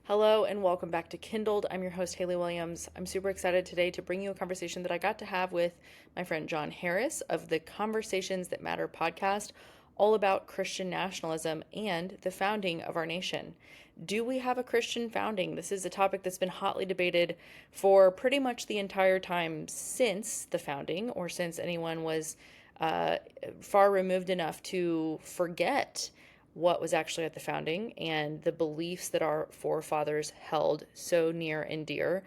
Hello and welcome back to Kindled. I'm your host, Haley Williams. I'm super excited today to bring you a conversation that I got to have with my friend John Harris of the Conversations That Matter podcast, all about Christian nationalism and the founding of our nation. Do we have a Christian founding? This is a topic that's been hotly debated for pretty much the entire time since the founding, or since anyone was far removed enough to forget what was actually at the founding and the beliefs that our forefathers held so near and dear.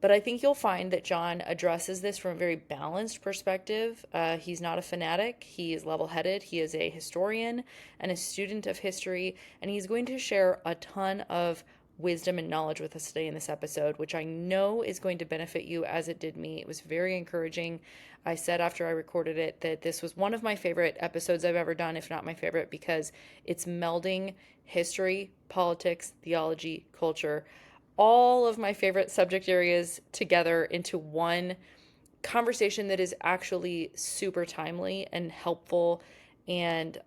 But I think you'll find that John addresses this from a very balanced perspective. He's not a fanatic, he is level headed, he is a historian and a student of history, and he's going to share a ton of wisdom and knowledge with us today in this episode, which I know is going to benefit you as it did me. It was very encouraging. I said after I recorded it that this was one of my favorite episodes I've ever done, if not my favorite, because it's melding history, politics, theology, culture, all of my favorite subject areas together into one conversation that is actually super timely and helpful and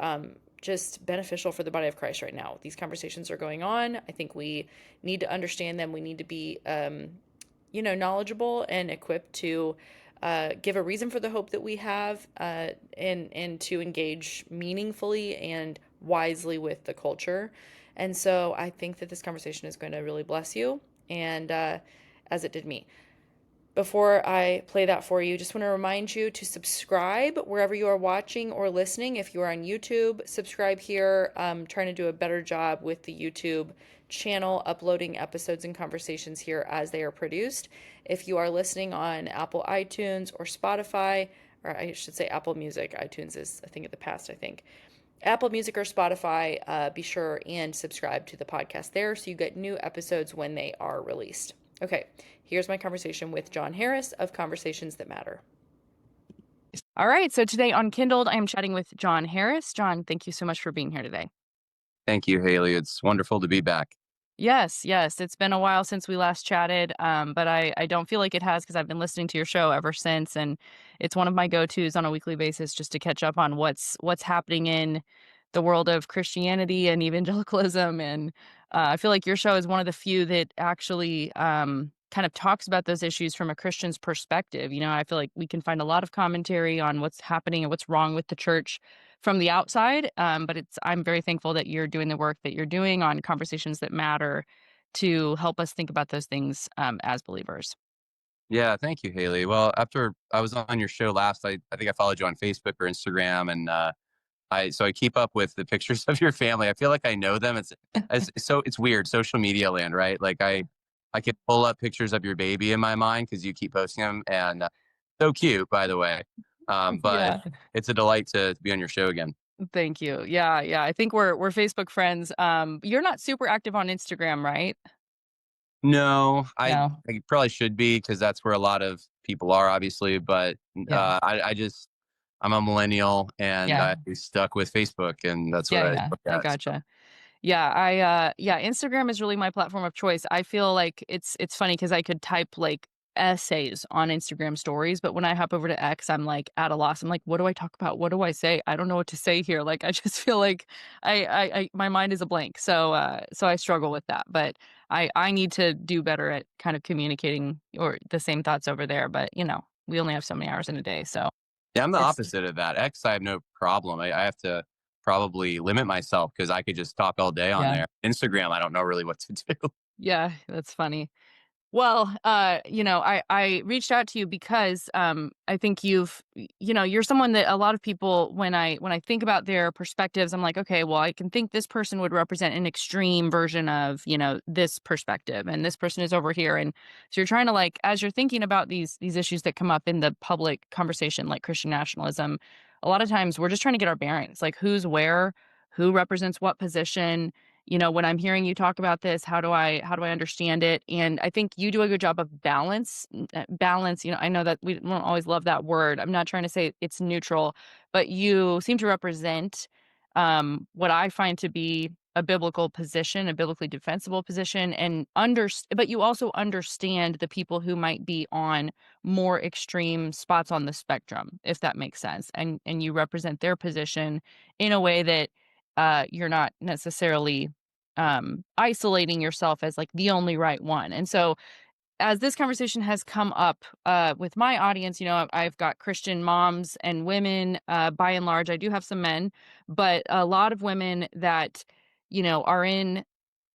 just beneficial for the body of Christ right now. These conversations are going on. I think we need to understand them. We need to be, knowledgeable and equipped to give a reason for the hope that we have, and to engage meaningfully and wisely with the culture. And so I think that this conversation is going to really bless you, and as it did me. Before I play that for you, just want to remind you to subscribe wherever you are watching or listening. If you are on YouTube, subscribe here. I'm trying to do a better job with the YouTube channel, uploading episodes and conversations here as they are produced. If you are listening on Apple iTunes or Spotify, or I should say Apple Music, iTunes is a thing of the past, I think. Apple Music or Spotify, be sure and subscribe to the podcast there so you get new episodes when they are released. Okay, here's my conversation with John Harris of Conversations That Matter. All right, so today on Kindled, I am chatting with John Harris. John, thank you so much for being here today. Thank you, Haley. It's wonderful to be back. Yes, yes, it's been a while since we last chatted, but I don't feel like it has because I've been listening to your show ever since, and it's one of my go-tos on a weekly basis just to catch up on what's happening in the world of Christianity and evangelicalism. And I feel like your show is one of the few that actually kind of talks about those issues from a Christian's perspective. I feel like we can find a lot of commentary on what's happening and what's wrong with the church from the outside. But I'm very thankful that you're doing the work that you're doing on Conversations That Matter to help us think about those things as believers. Yeah, thank you, Haley. Well, after I was on your show last, I think I followed you on Facebook or Instagram, and I keep up with the pictures of your family. I feel like I know them. It's weird, social media land, right? Like I can pull up pictures of your baby in my mind because you keep posting them, and so cute, by the way. But Yeah. it's a delight to be on your show again. Thank you. Yeah, yeah. I think we're Facebook friends. You're not super active on Instagram, right? No, No. I probably should be because that's where a lot of people are, obviously. But Yeah. I just I'm a millennial and Yeah. I stuck with Facebook, and that's what Yeah, I yeah. look I at. So, gotcha. Yeah, Instagram is really my platform of choice. I feel like it's funny because I could type like essays on Instagram stories, but when I hop over to X, I'm like at a loss. I'm like, what do I talk about? What do I say? I don't know what to say here. Like I just feel like I my mind is a blank. So I struggle with that. But I need to do better at kind of communicating or the same thoughts over there. But we only have so many hours in a day. So yeah, I'm the it's opposite of that. X, I have no problem. I have to probably limit myself because I could just talk all day on yeah. there. Instagram, I don't know really what to do. Yeah, that's funny. Well, I reached out to you because I think you're someone that a lot of people, when I think about their perspectives, I'm like, okay, well, I can think this person would represent an extreme version of, this perspective, and this person is over here. And so you're trying to, like, as you're thinking about these issues that come up in the public conversation, like Christian nationalism, a lot of times we're just trying to get our bearings, like who's where, who represents what position. When I'm hearing you talk about this, how do I understand it? And I think you do a good job of balance. I know that we don't always love that word. I'm not trying to say it's neutral, but you seem to represent what I find to be a biblical position, a biblically defensible position, and but you also understand the people who might be on more extreme spots on the spectrum, if that makes sense. And you represent their position in a way that you're not necessarily isolating yourself as like the only right one. And so as this conversation has come up with my audience, I've got Christian moms and women. By and large, I do have some men, but a lot of women that are in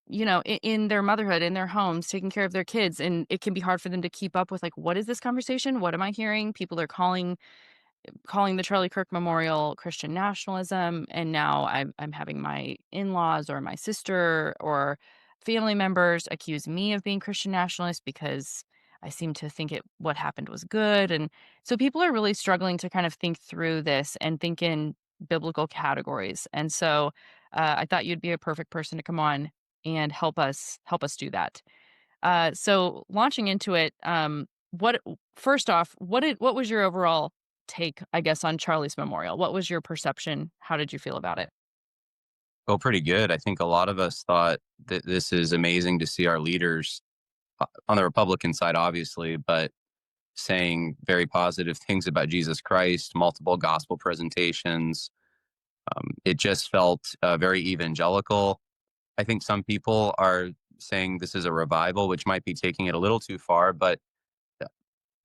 in their motherhood, in their homes, taking care of their kids, and it can be hard for them to keep up with like, what is this conversation? What am I hearing? People are calling the Charlie Kirk Memorial Christian nationalism, and now I'm having my in-laws or my sister or family members accuse me of being Christian nationalist because I seem to think what happened was good. And so people are really struggling to kind of think through this and think in biblical categories. And so I thought you'd be a perfect person to come on and help us do that. So launching into it, what first off, what was your overall take, I guess, on Charlie's memorial? What was your perception? How did you feel about it? Well, pretty good. I think a lot of us thought that this is amazing to see our leaders on the Republican side, obviously, but saying very positive things about Jesus Christ, multiple gospel presentations. It just felt very evangelical. I think some people are saying this is a revival, which might be taking it a little too far, but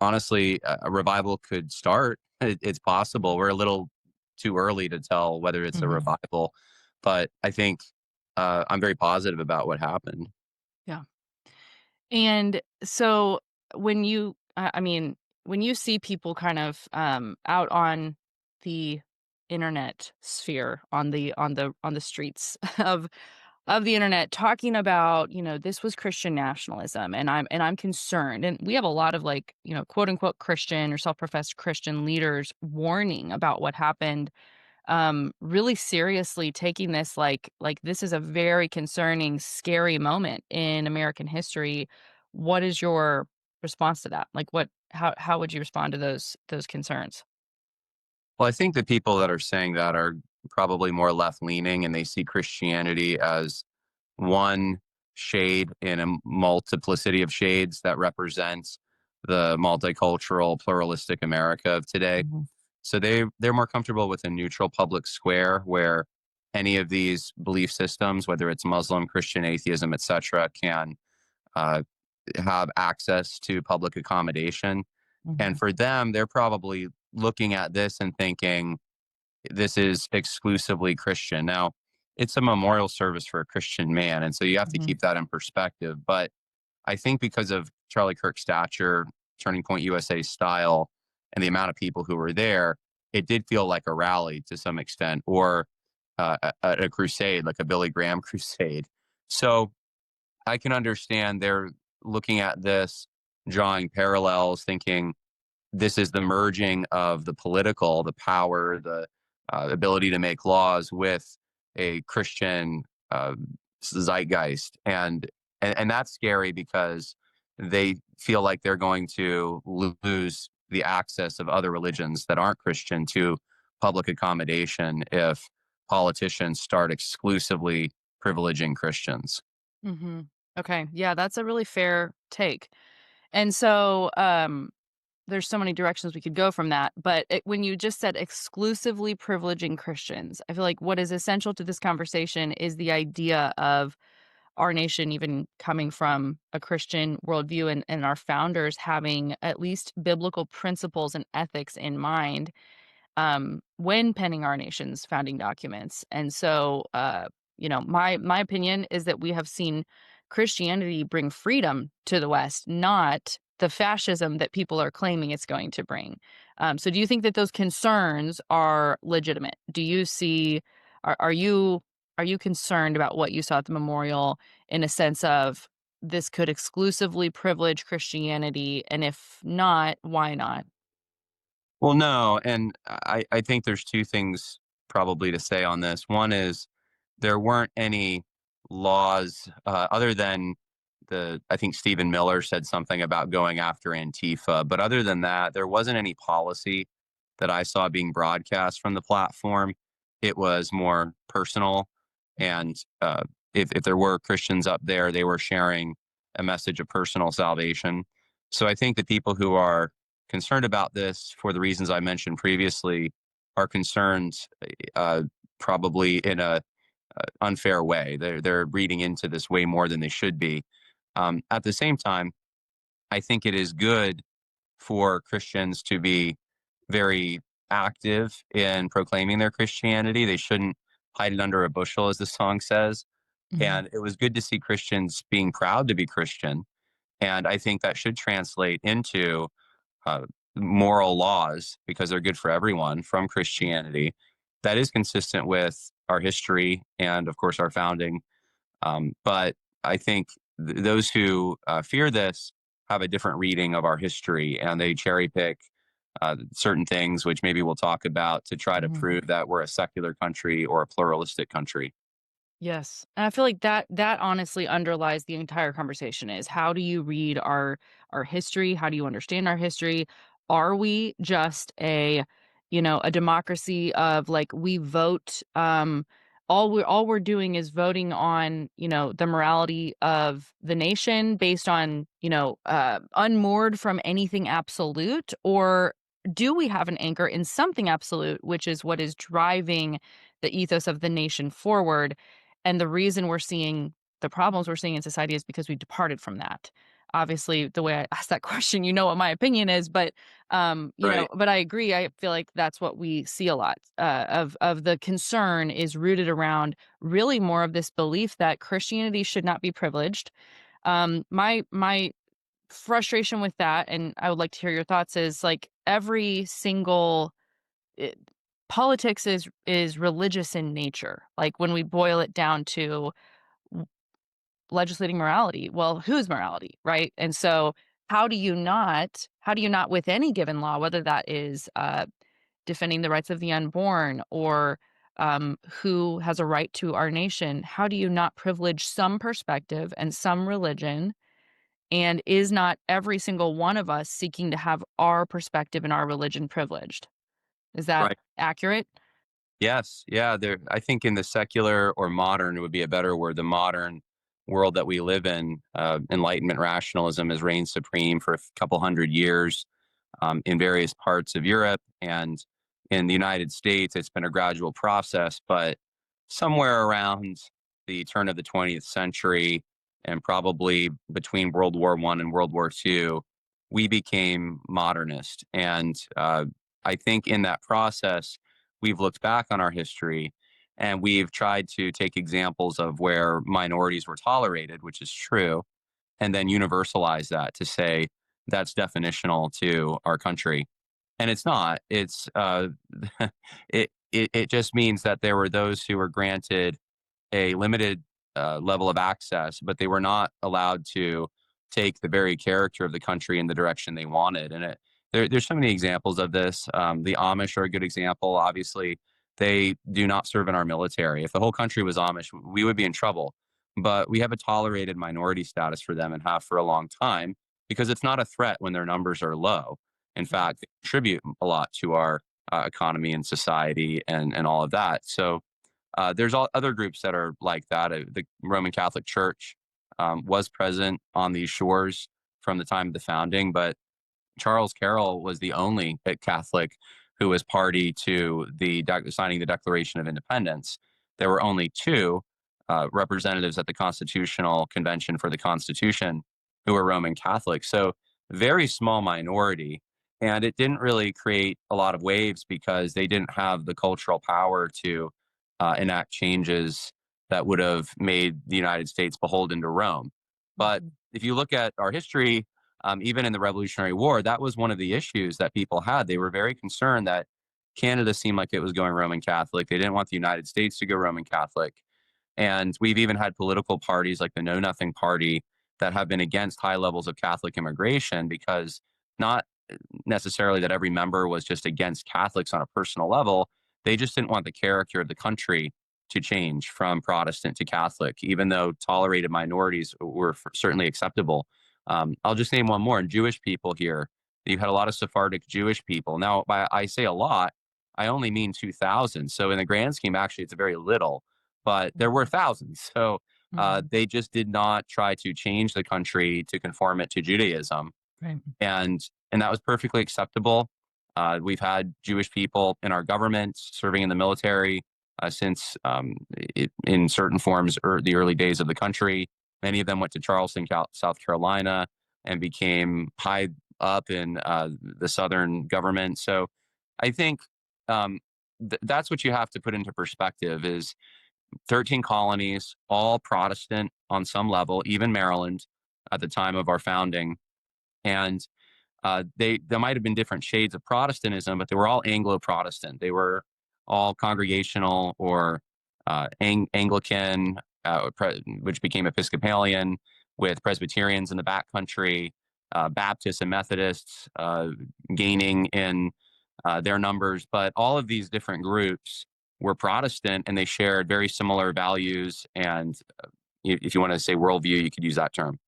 honestly, a revival could start. It's possible. We're a little too early to tell whether it's a Mhm. revival, but I think I'm very positive about what happened. Yeah. And so I mean, when you see people kind of out on the internet sphere, on the streets of the internet talking about, this was Christian nationalism, and I'm concerned. And we have a lot of like, quote unquote Christian or self-professed Christian leaders warning about what happened, really seriously taking this like this is a very concerning, scary moment in American history. What is your response to that? Like how would you respond to those concerns? Well, I think the people that are saying that are probably more left leaning and they see Christianity as one shade in a multiplicity of shades that represents the multicultural, pluralistic America of today. Mhm. So they're more comfortable with a neutral public square where any of these belief systems, whether it's Muslim, Christian, atheism, etc., can uh, have access to public accommodation. And Mhm. for them, they're probably looking at this and thinking this is exclusively Christian. Now, it's a memorial service for a Christian man, and so you have to Mhm. keep that in perspective. But I think because of Charlie Kirk's stature, Turning Point USA style, and the amount of people who were there, it did feel like a rally to some extent, or a crusade, like a Billy Graham crusade. So I can understand they're looking at this, drawing parallels, thinking this is the merging of the political, the power, the ability to make laws with a Christian uh, zeitgeist, and that's scary because they feel like they're going to lose the access of other religions that aren't Christian to public accommodation if politicians start exclusively privileging Christians. Mhm. Okay. Yeah, that's a really fair take. And so, there's so many directions we could go from that, but when you just said exclusively privileging Christians, I feel like what is essential to this conversation is the idea of our nation even coming from a Christian worldview, and our founders having at least biblical principles and ethics in mind, when penning our nation's founding documents. And so, my opinion is that we have seen Christianity bring freedom to the West, not the fascism that people are claiming it's going to bring. So, do you think that those concerns are legitimate? Do you see? Are you concerned about what you saw at the memorial in a sense of this could exclusively privilege Christianity, and if not, why not? Well, no, and I think there's two things probably to say on this. One is there weren't any laws other than I think Stephen Miller said something about going after Antifa, but other than that, there wasn't any policy that I saw being broadcast from the platform. It was more personal, and if there were Christians up there, they were sharing a message of personal salvation. So I think the people who are concerned about this, for the reasons I mentioned previously, are concerned uh, probably in a unfair way. They're reading into this way more than they should be. At the same time, I think it is good for Christians to be very active in proclaiming their Christianity. They shouldn't hide it under a bushel, as the song says. Mhm. And it was good to see Christians being proud to be Christian. And I think that should translate into uh, moral laws because they're good for everyone from Christianity. That is consistent with our history and, of course, our founding. But I think those who fear this have a different reading of our history and they cherry pick certain things, which maybe we'll talk about to try to Mhm. prove that we're a secular country or a pluralistic country. Yes, and I feel like that honestly underlies the entire conversation is how do you read our history? How do you understand our history? Are we just a democracy of like we vote all we're doing is voting on, the morality of the nation based on, unmoored from anything absolute, or do we have an anchor in something absolute, which is what is driving the ethos of the nation forward? And the reason we're seeing the problems we're seeing in society is because we departed from that. Obviously, the way I asked that question, you know what my opinion is, but Right. but I agree. I feel like that's what we see a lot of the concern is rooted around really more of this belief that Christianity should not be privileged. My frustration with that, and I would like to hear your thoughts, is like every single it, politics is religious in nature. Like when we boil it down to w- legislating morality, well, whose morality, right? And so, how do you not, with any given law, whether that is defending the rights of the unborn or who has a right to our nation, how do you not privilege some perspective and some religion? And is not every single one of us seeking to have our perspective and our religion privileged? Is that Right. accurate? Yes. Yeah. There, I think in the secular or modern would be a better word. The modern world that we live in, Enlightenment rationalism has reigned supreme for a couple hundred years in various parts of Europe and in the United States. It's been a gradual process, but somewhere around the turn of the 20th century and probably between World War I and World War II, we became modernist. And I think in that process, we've looked back on our history and we've tried to take examples of where minorities were tolerated, which is true, and then universalize that to say that's definitional to our country. And it's not. It's it just means that there were those who were granted a limited level of access, but they were not allowed to take the very character of the country in the direction they wanted. And there's so many examples of this. The Amish are a good example. Obviously, they do not serve in our military. If the whole country was Amish, we would be in trouble. But we have a tolerated minority status for them and have for a long time because it's not a threat when their numbers are low. In fact, they contribute a lot to our economy and society and all of that. So there's all other groups that are like that. The Roman Catholic Church was present on these shores from the time of the founding, but Charles Carroll was the only Catholic who was party to the signing the Declaration of Independence. There were only two representatives at the Constitutional Convention for the Constitution who were Roman Catholics. So very small minority. And it didn't really create a lot of waves because they didn't have the cultural power to enact changes that would have made the United States beholden to Rome. But Mhm. if you look at our history, even in the Revolutionary War, that was one of the issues that people had. They were very concerned that Canada seemed like it was going Roman Catholic. They didn't want the United States to go Roman Catholic. And we've even had political parties like the Know Nothing Party that have been against high levels of Catholic immigration because not necessarily that every member was just against Catholics on a personal level. They just didn't want the character of the country to change from Protestant to Catholic, even though tolerated minorities were certainly acceptable. I'll just name one more. And Jewish people here, you had a lot of Sephardic Jewish people. Now, I say a lot, I only mean 2,000. So in the grand scheme, actually, it's very little, but there were thousands. So Mhm. they just did not try to change the country to conform it to Judaism, Right. and that was perfectly acceptable. We've had Jewish people in our government serving in the military. since in certain forms, the early days of the country. Many of them went to Charleston, South Carolina, and became high up in the Southern government. So I think that's what you have to put into perspective is 13 colonies, all Protestant on some level, even Maryland at the time of our founding. And there might have been different shades of Protestantism, but they were all Anglo-Protestant. They were all Congregational or Anglican, which became Episcopalian, with Presbyterians in the backcountry, Baptists and Methodists gaining in their numbers. But all of these different groups were Protestant, and they shared very similar values. And if you want to say worldview, you could use that term.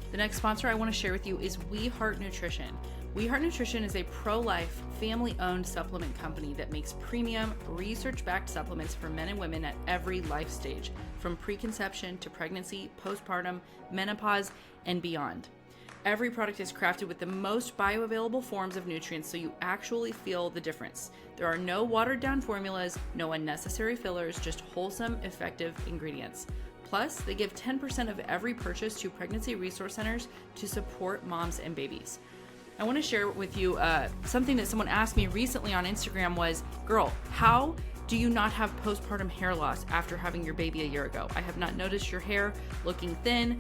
The next sponsor I want to share with you is We Heart Nutrition. We Heart Nutrition is a pro-life, family-owned supplement company that makes premium, research-backed supplements for men and women at every life stage, from preconception to pregnancy, postpartum, menopause, and beyond. Every product is crafted with the most bioavailable forms of nutrients so you actually feel the difference. There are no watered-down formulas, no unnecessary fillers, just wholesome, effective ingredients. Plus, they give 10% of every purchase to pregnancy resource centers to support moms and babies. I want to share with you something that someone asked me recently on Instagram was, girl, how do you not have postpartum hair loss after having your baby a year ago? I have not noticed your hair looking thin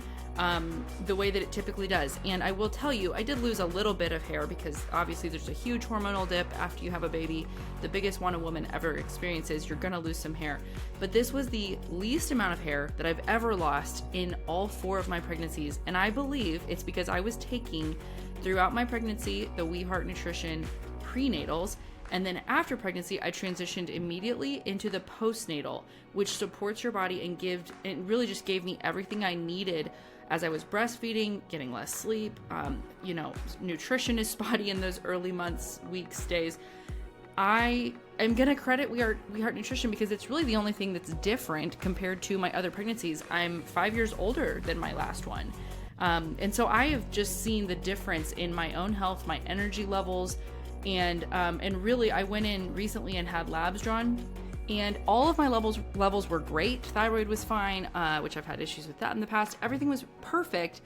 the way that it typically does. And I will tell you, I did lose a little bit of hair because obviously there's a huge hormonal dip after you have a baby. The biggest one a woman ever experiences, you're gonna lose some hair. But this was the least amount of hair that I've ever lost in all 4 of my pregnancies. And I believe it's because I was taking throughout my pregnancy the We Heart Nutrition prenatals. And then after pregnancy, I transitioned immediately into the postnatal, which supports your body and really just gave me everything I needed as I was breastfeeding, getting less sleep. Nutrition is spotty in those early months, weeks, days. I am going to credit We Heart Nutrition because it's really the only thing that's different compared to my other pregnancies. I'm 5 years older than my last one. And so I have just seen the difference in my own health, my energy levels, and really I went in recently and had labs drawn, and all of my levels were great. Thyroid was fine, which I've had issues with that in the past. Everything was perfect,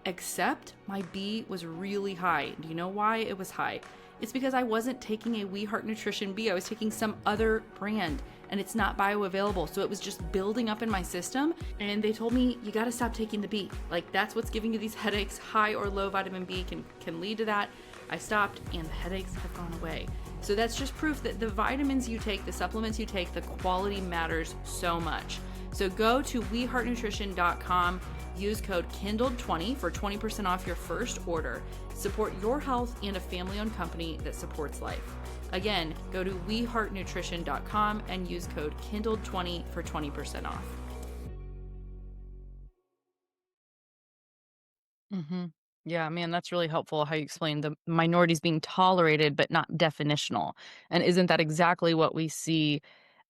except my B was really high. Do you know why it was high? It's because I wasn't taking a We Heart Nutrition B. I was taking some other brand, and it's not bioavailable. So it was just building up in my system. And they told me, you got to stop taking the B. Like, that's what's giving you these headaches. High or low vitamin B can lead to that. I stopped, and the headaches have gone away. So that's just proof that the vitamins you take, the supplements you take, the quality matters so much. So go to weheartnutrition.com, use code Kindled20 for 20% off your first order. Support your health and a family-owned company that supports life. Again, go to weheartnutrition.com and use code Kindled20 for 20% off. Mm-hmm. Yeah, man, that's really helpful how you explain the minorities being tolerated but not definitional. And isn't that exactly what we see,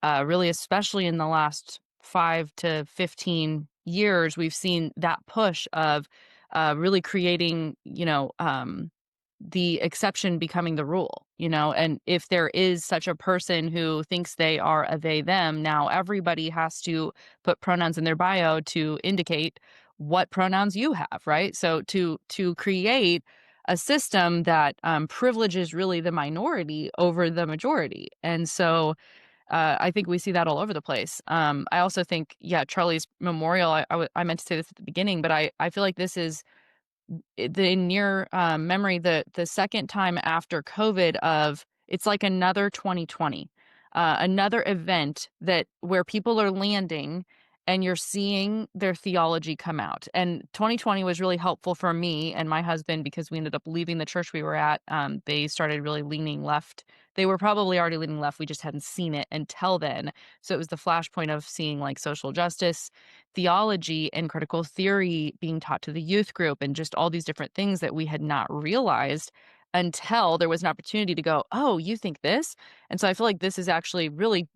really, especially in the last 5 to 15 years? We've seen that push of really creating, the exception becoming the rule, and if there is such a person who thinks they are a they, them, now everybody has to put pronouns in their bio to indicate what pronouns you have, right? So to create a system that privileges really the minority over the majority. And so I think we see that all over the place. I also think, yeah, Charlie's memorial, I meant to say this at the beginning, but I feel like this is the near memory, the second time after COVID of it's like another 2020, another event that where people are landing and you're seeing their theology come out. And 2020 was really helpful for me and my husband because we ended up leaving the church we were at. They started really leaning left. They were probably already leaning left. We just hadn't seen it until then. So it was the flashpoint of seeing like social justice theology and critical theory being taught to the youth group and just all these different things that we had not realized until there was an opportunity to go, oh, you think this? And so I feel like this is actually really,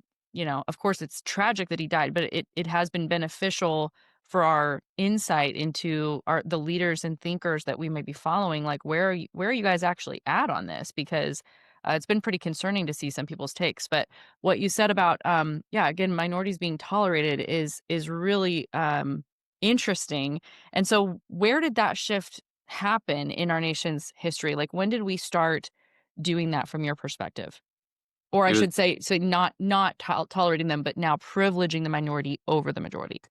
of course it's tragic that he died, but it has been beneficial for our insight into the leaders and thinkers that we may be following. Like, where are you guys actually at on this? Because It's been pretty concerning to see some people's takes. But what you said about, yeah, again, minorities being tolerated is really interesting. And so, where did that shift happen in our nation's history? Like, when did we start doing that from your perspective? Or I It was should say, not tolerating them, but now privileging the minority over the majority.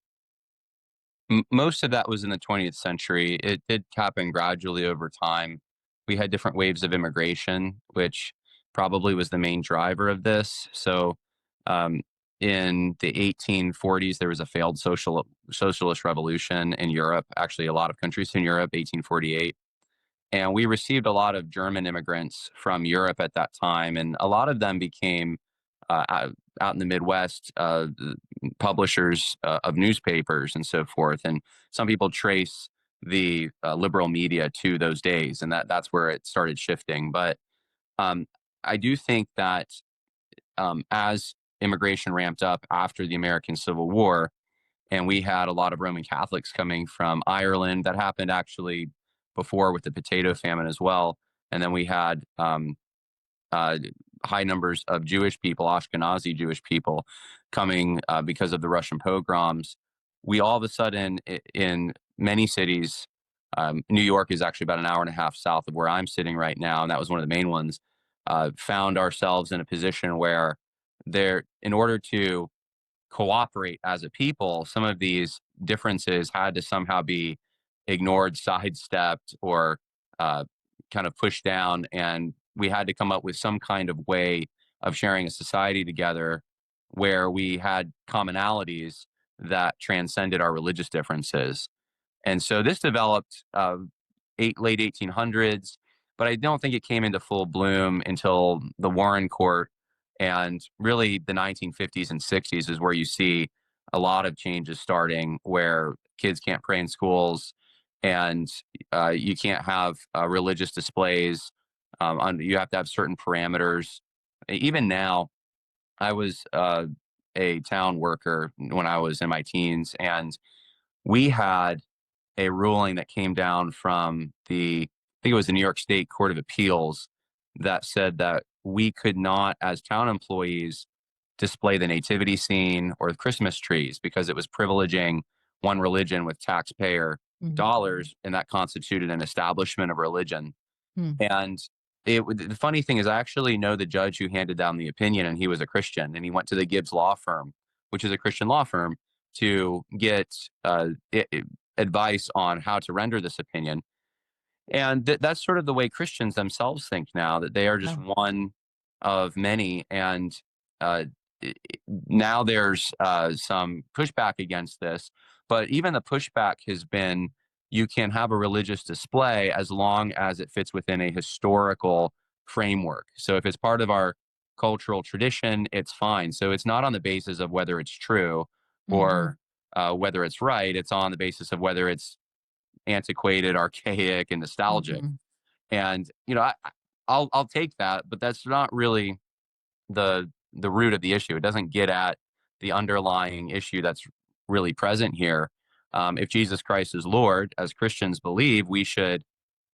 most of that was in the 20th century. It did happen gradually over time. We had different waves of immigration, which probably was the main driver of this. So, um, in the 1840s, there was a failed socialist revolution in Europe. Actually, a lot of countries in Europe, 1848. And we received a lot of German immigrants from Europe at that time, and a lot of them became out in the Midwest publishers of newspapers and so forth. And some people trace the liberal media to those days, and that's where it started shifting. But um, I do think that as immigration ramped up after the American Civil War, and we had a lot of Roman Catholics coming from Ireland. That happened actually before with the potato famine as well. And then we had uh, high numbers of Jewish people, Ashkenazi Jewish people, coming because of the Russian pogroms. We all of a sudden, in many cities, New York is actually about an hour and a half south of where I'm sitting right now, and that was one of the main ones. Found ourselves in a position where in order to cooperate as a people, some of these differences had to somehow be ignored, sidestepped, or uh, kind of pushed down. And we had to come up with some kind of way of sharing a society together where we had commonalities that transcended our religious differences. And so this developed late 1800s, but I don't think it came into full bloom until the Warren Court, and really the 1950s and 60s is where you see a lot of changes starting, where kids can't pray in schools, and you can't have religious displays. You have to have certain parameters. Even now, I was a town worker when I was in my teens, and we had a ruling that came down from I think it was the New York State Court of Appeals, that said that we could not, as town employees, display the nativity scene or the Christmas trees because it was privileging one religion with taxpayer Mhm. dollars, and that constituted an establishment of religion. Hmm. And the funny thing is, I actually know the judge who handed down the opinion, and he was a Christian, and he went to the Gibbs Law Firm, which is a Christian law firm, to get advice on how to render this opinion. And that's sort of the way Christians themselves think now, that they are just Oh. one of many. And uh, now there's some pushback against this. But even the pushback has been, you can have a religious display as long as it fits within a historical framework. So if it's part of our cultural tradition, it's fine. So it's not on the basis of whether it's true Mhm. or whether it's right. It's on the basis of whether it's antiquated, archaic, and nostalgic. Mhm. And I'll take that, but that's not really the root of the issue. It doesn't get at the underlying issue that's really present here. If Jesus Christ is Lord, as Christians believe, we should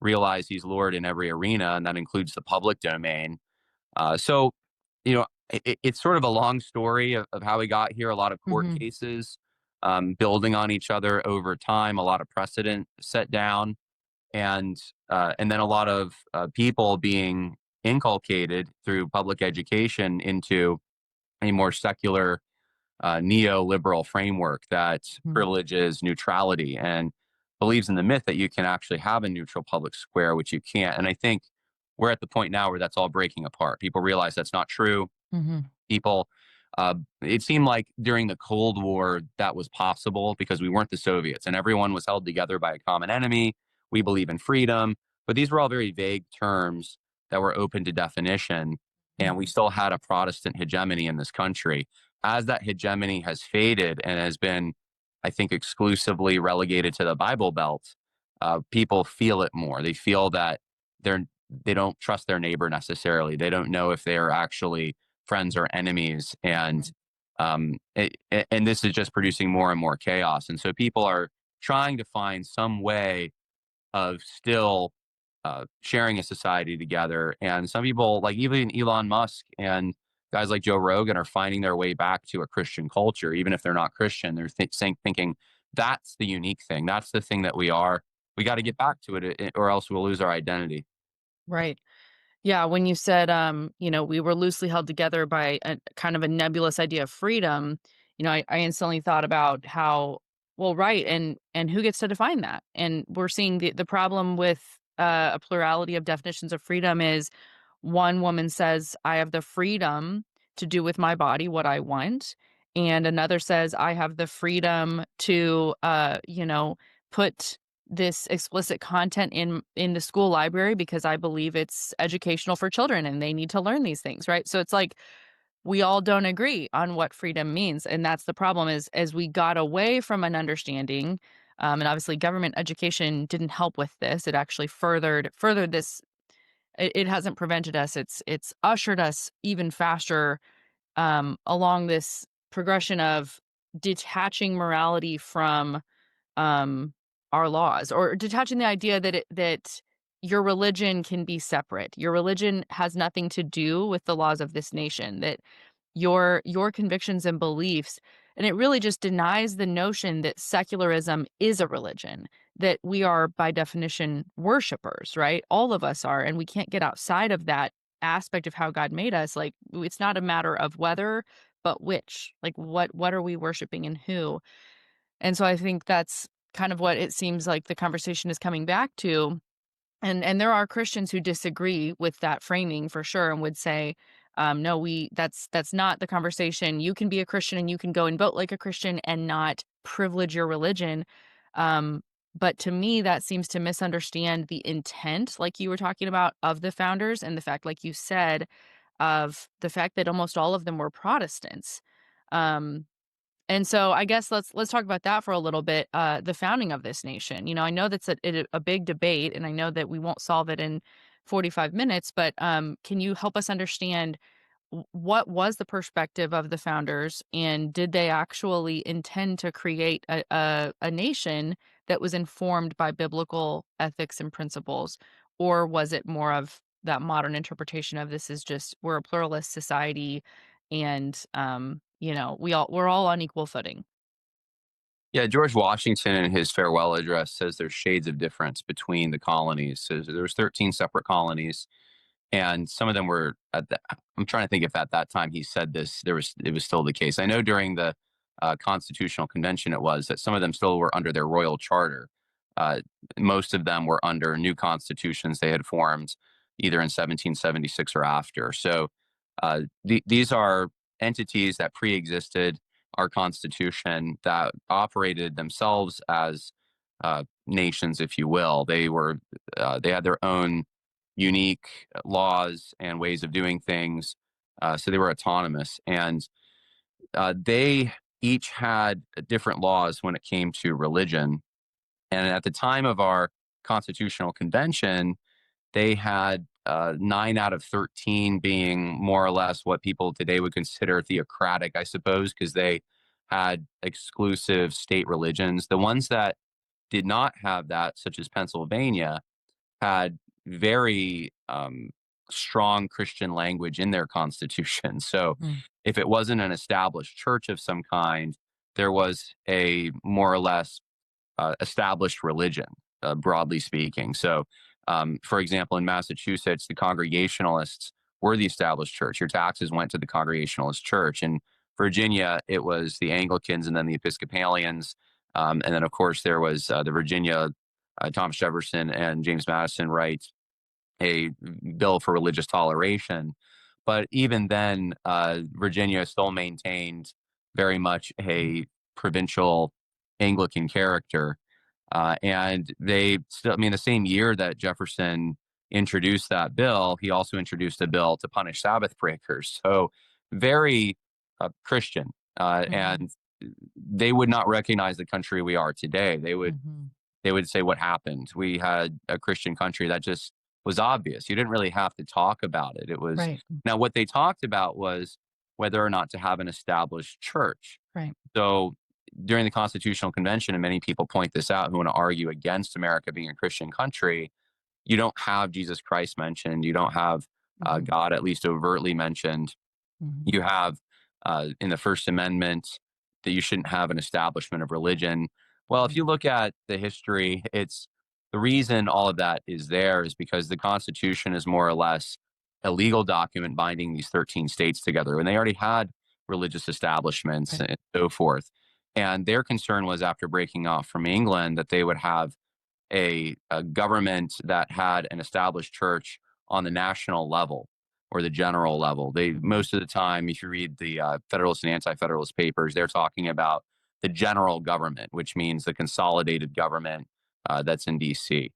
realize He's Lord in every arena, and that includes the public domain. So, it's sort of a long story of how we got here. A lot of court Mhm. cases building on each other over time, a lot of precedent set down, and then a lot of people being inculcated through public education into a more secular neoliberal framework that Mhm. privileges neutrality and believes in the myth that you can actually have a neutral public square, which you can't. And I think we're at the point now where that's all breaking apart. People realize that's not true. Mhm. People, it seemed like during the Cold War that was possible because we weren't the Soviets, and everyone was held together by a common enemy. We believe in freedom, but these were all very vague terms that were open to definition, Mhm. and we still had a Protestant hegemony in this country. As that hegemony has faded and has been, I think, exclusively relegated to the Bible Belt, people feel it more. They feel that they're they don't trust their neighbor necessarily. They don't know if they are actually friends or enemies, and and this is just producing more and more chaos. And so people are trying to find some way of still sharing a society together. And some people, like even Elon Musk and guys like Joe Rogan, are finding their way back to a Christian culture, even if they're not Christian. They're thinking that's the unique thing. That's the thing that we are. We got to get back to it, or else we'll lose our identity. Right. Yeah, when you said, we were loosely held together by a kind of a nebulous idea of freedom, I instantly thought about how, well, right, and who gets to define that? And we're seeing the problem with a plurality of definitions of freedom is one woman says, I have the freedom to do with my body what I want. And another says, I have the freedom to, put this explicit content in the school library because I believe it's educational for children and they need to learn these things, right? So it's like we all don't agree on what freedom means, and that's the problem is as we got away from an understanding, and obviously government education didn't help with this. It actually furthered this. It hasn't prevented us. It's ushered us even faster along this progression of detaching morality from um, our laws, or detaching the idea that your religion can be separate. Your religion has nothing to do with the laws of this nation. That your convictions and beliefs, and it really just denies the notion that secularism is a religion, that we are by definition worshipers, right? All of us are, and we can't get outside of that aspect of how God made us. Like it's not a matter of whether, but which. Like what are we worshiping and who? And so I think that's kind of what it seems like the conversation is coming back to. And there are Christians who disagree with that framing for sure and would say, no, that's not the conversation. You can be a Christian and you can go and vote like a Christian and not privilege your religion. Um, but to me, that seems to misunderstand the intent, like you were talking about, of the founders, and the fact, like you said, of the fact that almost all of them were Protestants. Um, and so I guess let's talk about that for a little bit. The founding of this nation. I know that's a big debate, and I know that we won't solve it in 45 minutes. But can you help us understand what was the perspective of the founders, and did they actually intend to create a nation that was informed by biblical ethics and principles, or was it more of that modern interpretation of this is just we're a pluralist society, and we're all on equal footing. Yeah, George Washington in his farewell address says there's shades of difference between the colonies. So there's 13 separate colonies, and some of them were at the, I'm trying to think if at that time he said this, it was still the case. I know during the Constitutional Convention it was that some of them still were under their royal charter. Uh, Most of them were under new constitutions they had formed either in 1776 or after. So these are entities that pre-existed our Constitution, that operated themselves as nations, if you will. They had their own unique laws and ways of doing things. So they were autonomous, and they each had different laws when it came to religion. And at the time of our Constitutional Convention, they had 9 out of 13 being more or less what people today would consider theocratic, I suppose, because they had exclusive state religions. The ones that did not have that, such as Pennsylvania, had very strong Christian language in their constitution. So Mm. if it wasn't an established church of some kind, there was a more or less established religion, broadly speaking. So, for example, in Massachusetts, the Congregationalists were the established church. Your taxes went to the Congregationalist church. In Virginia, it was the Anglicans and then the Episcopalians. And then, of course, there was the Virginia, Thomas Jefferson and James Madison write a bill for religious toleration. But even then, Virginia still maintained very much a provincial Anglican character. And they still, I mean, the same year that Jefferson introduced that bill, he also introduced a bill to punish Sabbath breakers. So very Christian. Mhm. And they would not recognize the country we are today. Mhm. They would say, what happened? We had a Christian country that just was obvious. You didn't really have to talk about it. It was Right. now what they talked about was whether or not to have an established church. Right. So during the Constitutional Convention, and many people point this out who want to argue against America being a Christian country, you don't have Jesus Christ mentioned. You don't have Mhm. God at least overtly mentioned. Mhm. You have in the First Amendment that you shouldn't have an establishment of religion. Well, if you Mhm. look at the history, it's the reason all of that is there is because the Constitution is more or less a legal document binding these 13 states together. And they already had religious establishments Right. and so forth. And their concern was after breaking off from England that they would have a government that had an established church on the national level or the general level. They Mhm. most of the time, if you read the Federalist and Anti-Federalist papers, they're talking about the general government, which means the consolidated government that's in D.C.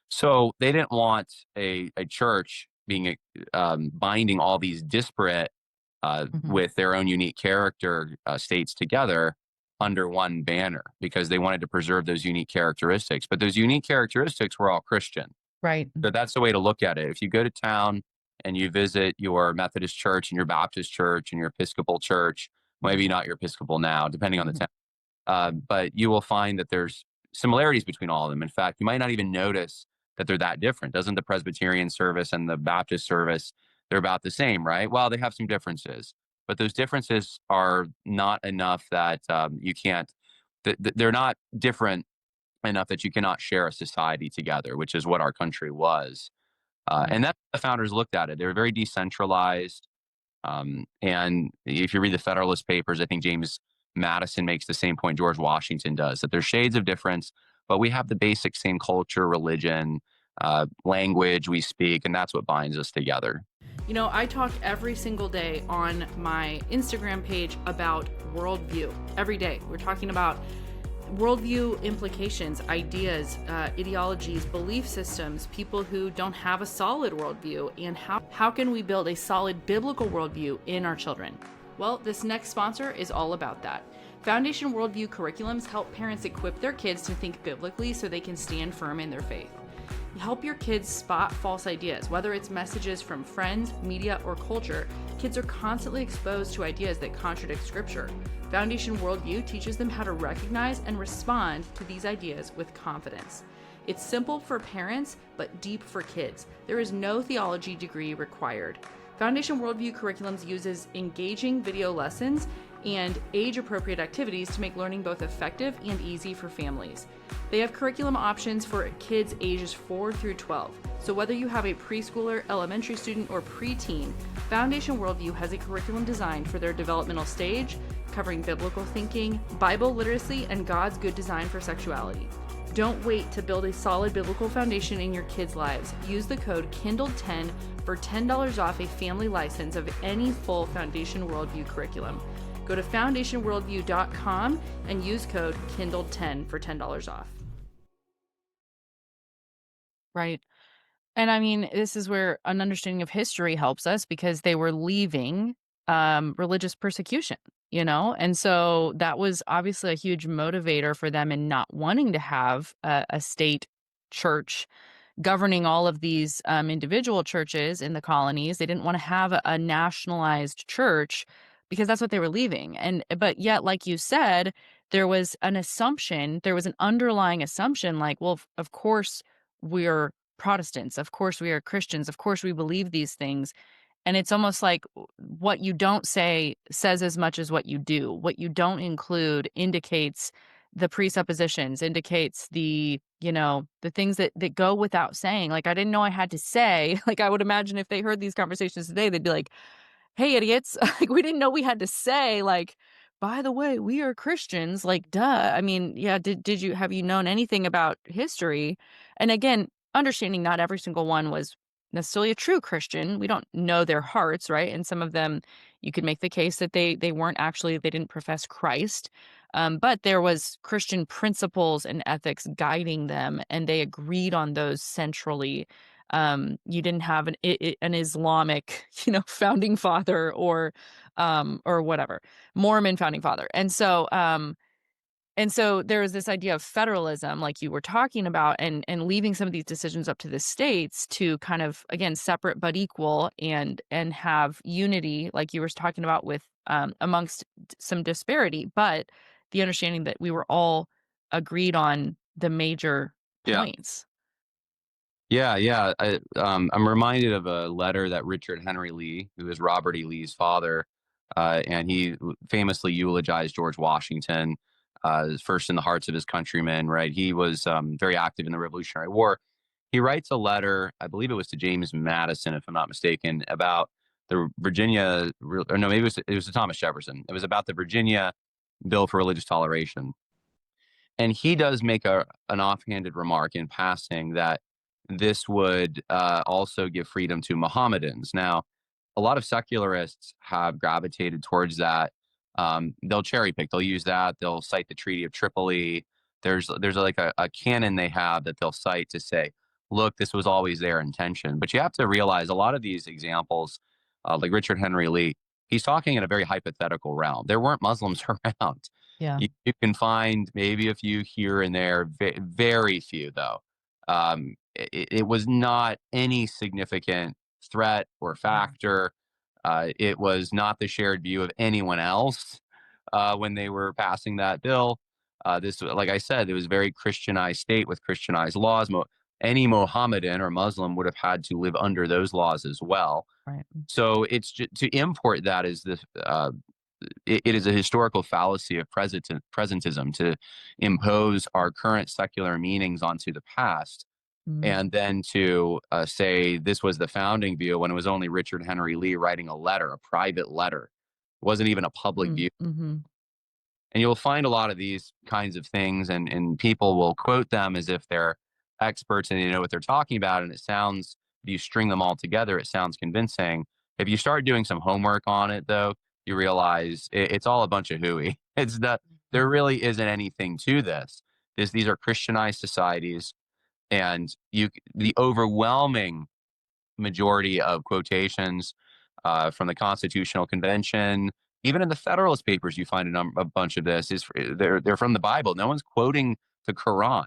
So they didn't want a church being binding all these disparate Mhm. with their own unique character states together under one banner because they wanted to preserve those unique characteristics. But those unique characteristics were all Christian. Right. So that's the way to look at it. If you go to town and you visit your Methodist church and your Baptist church and your Episcopal church, maybe Mhm. not your Episcopal now, depending on the Mhm. town, but you will find that there's similarities between all of them. In fact, you might not even notice that they're that different. Doesn't the Presbyterian service and the Baptist service, they're about the same, right? Well, they have some differences, but those differences are not enough that you can't, they're not different enough that you cannot share a society together, which is what our country was. Right. And that the founders looked at it. They were very decentralized. And if you read the Federalist Papers, I think James Madison makes the same point George Washington does that there's shades of difference, but we have the basic same culture, religion, language we speak, and that's what binds us together. You know, I talk every single day on my Instagram page about worldview. Every day, we're talking about worldview implications, ideas, ideologies, belief systems, people who don't have a solid worldview, and how can we build a solid biblical worldview in our children? Well, this next sponsor is all about that. Foundation Worldview curriculums help parents equip their kids to think biblically so they can stand firm in their faith. Help your kids spot false ideas, whether it's messages from friends, media, or culture. Kids are constantly exposed to ideas that contradict scripture. Foundation Worldview teaches them how to recognize and respond to these ideas with confidence. It's simple for parents, but deep for kids. There is no theology degree required. Foundation Worldview curriculums uses engaging video lessons and age-appropriate activities to make learning both effective and easy for families. They have curriculum options for kids ages 4 through 12. So whether you have a preschooler, elementary student, or preteen, Foundation Worldview has a curriculum designed for their developmental stage, covering biblical thinking, Bible literacy, and God's good design for sexuality. Don't wait to build a solid biblical foundation in your kids' lives. Use the code Kindled10 for $10 off a family license of any full Foundation Worldview curriculum. Go to foundationworldview.com and use code Kindled10 for $10 off. Right. And I mean, this is where an understanding of history helps us because they were leaving religious persecution, you know? And so that was obviously a huge motivator for them in not wanting to have a state church governing all of these individual churches in the colonies. They didn't want to have a nationalized church because that's what they were leaving. And but yet, like you said, there was an assumption, there was an underlying assumption, like, well, of course we're Protestants, of course we are Christians, of course we believe these things. And it's almost like what you don't say says as much as what you do. What you don't include indicates the presuppositions, indicates the things that go without saying. Like, I didn't know I had to say, like, I would imagine if they heard these conversations today, they'd be like, "Hey, idiots, like, we didn't know we had to say, like, by the way, we are Christians." Like, duh. I mean, yeah, did you have you known anything about history? And again, understanding not every single one was necessarily a true Christian. We don't know their hearts, right? And some of them, you could make the case that they weren't actually they didn't profess Christ. But there was Christian principles and ethics guiding them, and they agreed on those centrally. You didn't have an Islamic, founding father or whatever, Mormon founding father. And so there was this idea of federalism, like you were talking about, and leaving some of these decisions up to the states to kind of, again, separate but equal, and have unity, like you were talking about, with amongst some disparity, but the understanding that we were all agreed on the major Yeah. points. Yeah, yeah. I'm reminded of a letter that Richard Henry Lee, who is Robert E. Lee's father, and he famously eulogized George Washington, first in the hearts of his countrymen. Right, he was very active in the Revolutionary War. He writes a letter, I believe it was to James Madison, if I'm not mistaken, about the Virginia, or no, maybe it was to Thomas Jefferson. It was about the Virginia Bill for Religious Toleration. And he does make an offhanded remark in passing that this would also give freedom to Mohammedans. Now, a lot of secularists have gravitated towards that. They'll cherry pick. They'll use that. They'll cite the Treaty of Tripoli. There's like a canon they have that they'll cite to say, look, this was always their intention. But you have to realize a lot of these examples, like Richard Henry Lee, he's talking in a very hypothetical realm. There weren't Muslims around. Yeah. You can find maybe a few here and there, very few though. It was not any significant threat or factor. It was not the shared view of anyone else when they were passing that bill. Like I said, it was a very Christianized state with Christianized laws. Any Mohammedan or Muslim would have had to live under those laws as well. Right. So it's to import that is it is a historical fallacy of presentism to impose our current secular meanings onto the past, and then to say this was the founding view when it was only Richard Henry Lee writing a letter, a private letter. It wasn't even a public view. Mm-hmm. And you'll find a lot of these kinds of things, and people will quote them as if they're experts and they know what they're talking about. And it sounds, if you string them all together, it sounds convincing. If you start doing some homework on it, though, you realize it's all a bunch of hooey. It's that there really isn't anything to this. These are Christianized societies, and the overwhelming majority of quotations from the Constitutional Convention, even in the Federalist Papers, you find a bunch of this they're from the Bible. No one's quoting the Quran,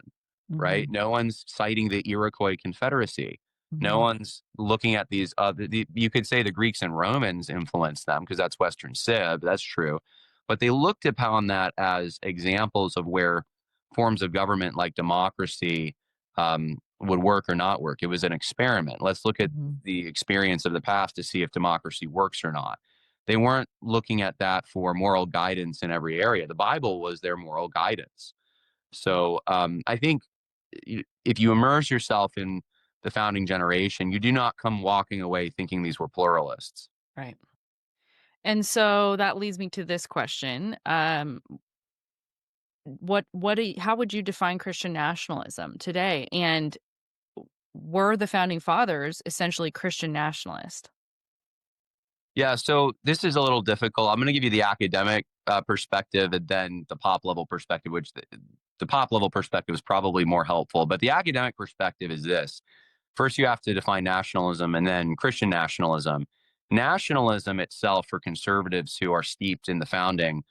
right? No one's citing the Iroquois Confederacy. No one's looking at these other. You could say the Greeks and Romans influenced them because that's Western Civ. That's true, but they looked upon that as examples of where forms of government like democracy would work or not work. It was an experiment. Let's look at the experience of the past to see if democracy works or not. They weren't looking at that for moral guidance in every area. The Bible was their moral guidance. So I think if you immerse yourself in the founding generation, you do not come walking away thinking these were pluralists. Right. And so that leads me to this question. How would you define Christian nationalism today? And were the founding fathers essentially Christian nationalists? Yeah, so this is a little difficult. I'm going to give you the academic perspective and then the pop level perspective, which the pop level perspective is probably more helpful. But the academic perspective is this. First, you have to define nationalism and then Christian nationalism. Nationalism itself, for conservatives who are steeped in the founding,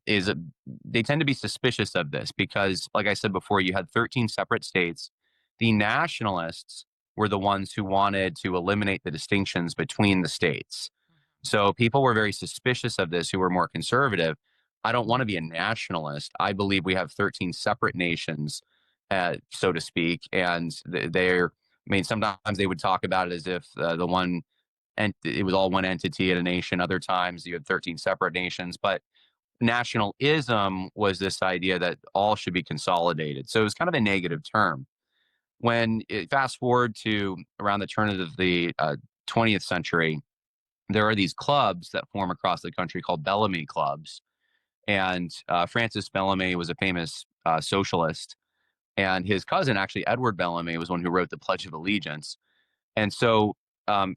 they tend to be suspicious of this because, like I said before, you had 13 separate states. The nationalists were the ones who wanted to eliminate the distinctions between the states. So people were very suspicious of this who were more conservative. I don't want to be a nationalist. I believe we have 13 separate nations, so to speak, and sometimes they would talk about it as if it was all one entity at a nation. Other times you had 13 separate nations, but nationalism was this idea that all should be consolidated. So it was kind of a negative term. Fast forward to around the turn of the 20th century, there are these clubs that form across the country called Bellamy clubs. And Francis Bellamy was a famous socialist. And his cousin, actually, Edward Bellamy, was one who wrote the Pledge of Allegiance. And so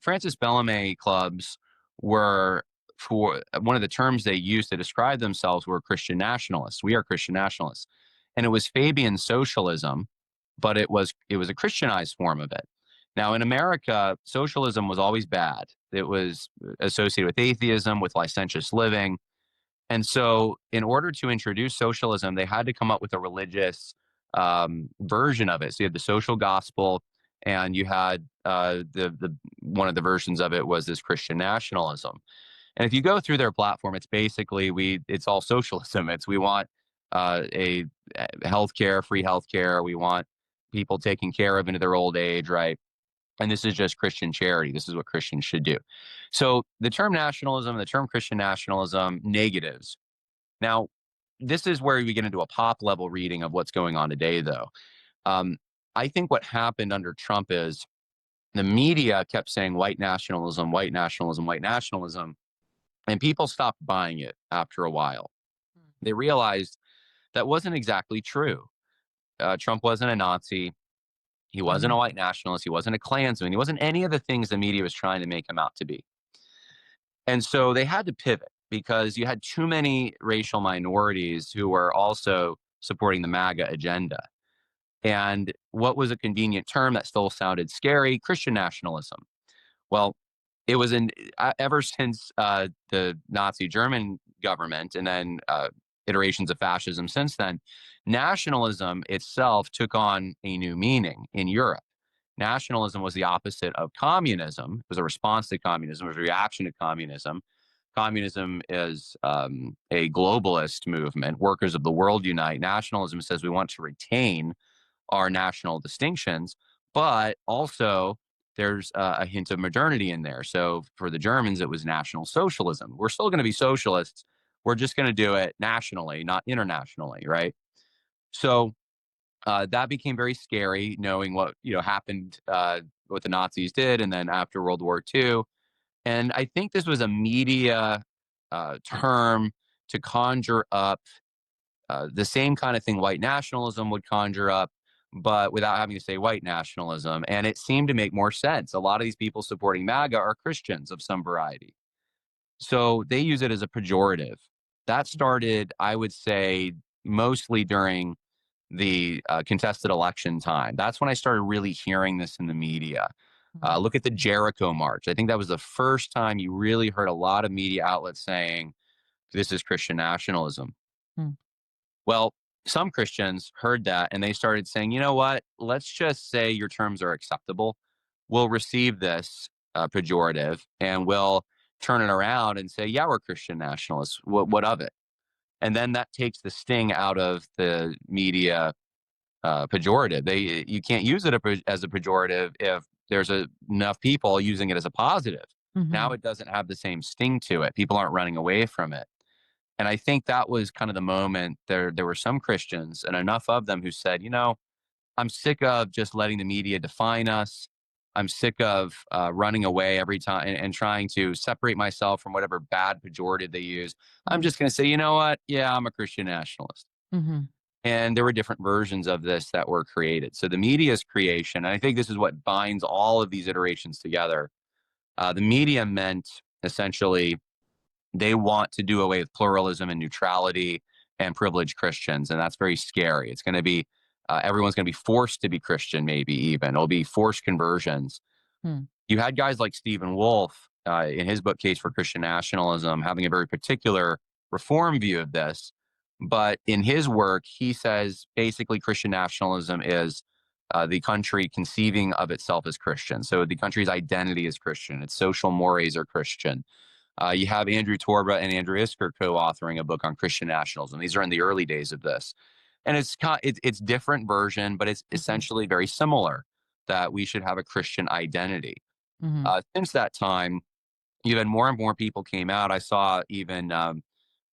Francis Bellamy clubs were, for one of the terms they used to describe themselves, were Christian nationalists. We are Christian nationalists. And it was Fabian socialism, but it was a Christianized form of it. Now, in America, socialism was always bad. It was associated with atheism, with licentious living. And so in order to introduce socialism, they had to come up with a religious version of it. So you had the social gospel, and you had the one of the versions of it was this Christian nationalism. And if you go through their platform, it's basically it's all socialism. We want a healthcare, free healthcare. We want people taken care of into their old age, right? And this is just Christian charity. This is what Christians should do. So the term nationalism, the term Christian nationalism, negatives. Now, this is where we get into a pop level reading of what's going on today, though. Um, I think what happened under Trump is the media kept saying white nationalism, white nationalism, white nationalism, and people stopped buying it after a while. They realized that wasn't exactly true. Trump wasn't a Nazi. He wasn't a white nationalist. He wasn't a Klansman. He wasn't any of the things the media was trying to make him out to be. And so they had to pivot because you had too many racial minorities who were also supporting the MAGA agenda. And what was a convenient term that still sounded scary? Christian nationalism. Well, it was ever since the Nazi German government and then iterations of fascism since then, nationalism itself took on a new meaning in Europe. Nationalism was the opposite of communism. It was a response to communism. It was a reaction to communism. Communism is a globalist movement. Workers of the world unite. Nationalism says we want to retain our national distinctions, but also there's a hint of modernity in there. So for the Germans, it was National Socialism. We're still going to be socialists. We're just going to do it nationally, not internationally, right? So that became very scary, knowing what happened, what the Nazis did, and then after World War II. And I think this was a media term to conjure up the same kind of thing white nationalism would conjure up, but without having to say white nationalism. And it seemed to make more sense. A lot of these people supporting MAGA are Christians of some variety. So they use it as a pejorative. That started, I would say, mostly during the contested election time. That's when I started really hearing this in the media. Look at the Jericho March. I think that was the first time you really heard a lot of media outlets saying, this is Christian nationalism. Hmm. Well, some Christians heard that and they started saying, you know what? Let's just say your terms are acceptable. We'll receive this pejorative and we'll turn it around and say, yeah, we're Christian nationalists. What of it? And then that takes the sting out of the media pejorative. You can't use it as a pejorative if there's enough people using it as a positive. Now it doesn't have the same sting to it. People aren't running away from it. And I think that was kind of the moment there were some Christians and enough of them who said, I'm sick of just letting the media define us. I'm sick of running away every time and trying to separate myself from whatever bad pejorative they use. I'm just going to say, you know what? Yeah, I'm a Christian nationalist. And there were different versions of this that were created. So the media's creation, and I think this is what binds all of these iterations together. The media meant essentially they want to do away with pluralism and neutrality and privileged Christians. And that's very scary. It's going to be, everyone's going to be forced to be Christian, maybe even. It'll be forced conversions. You had guys like Stephen Wolfe in his book, Case for Christian Nationalism, having a very particular reform view of this. But in his work, he says basically Christian nationalism is the country conceiving of itself as Christian. So the country's identity is Christian. Its social mores are Christian. You have Andrew Torba and Andrew Isker co-authoring a book on Christian nationalism. These are in the early days of this. And it's different version, but it's essentially very similar that we should have a Christian identity. Since that time, you've had more and more people came out. I saw even,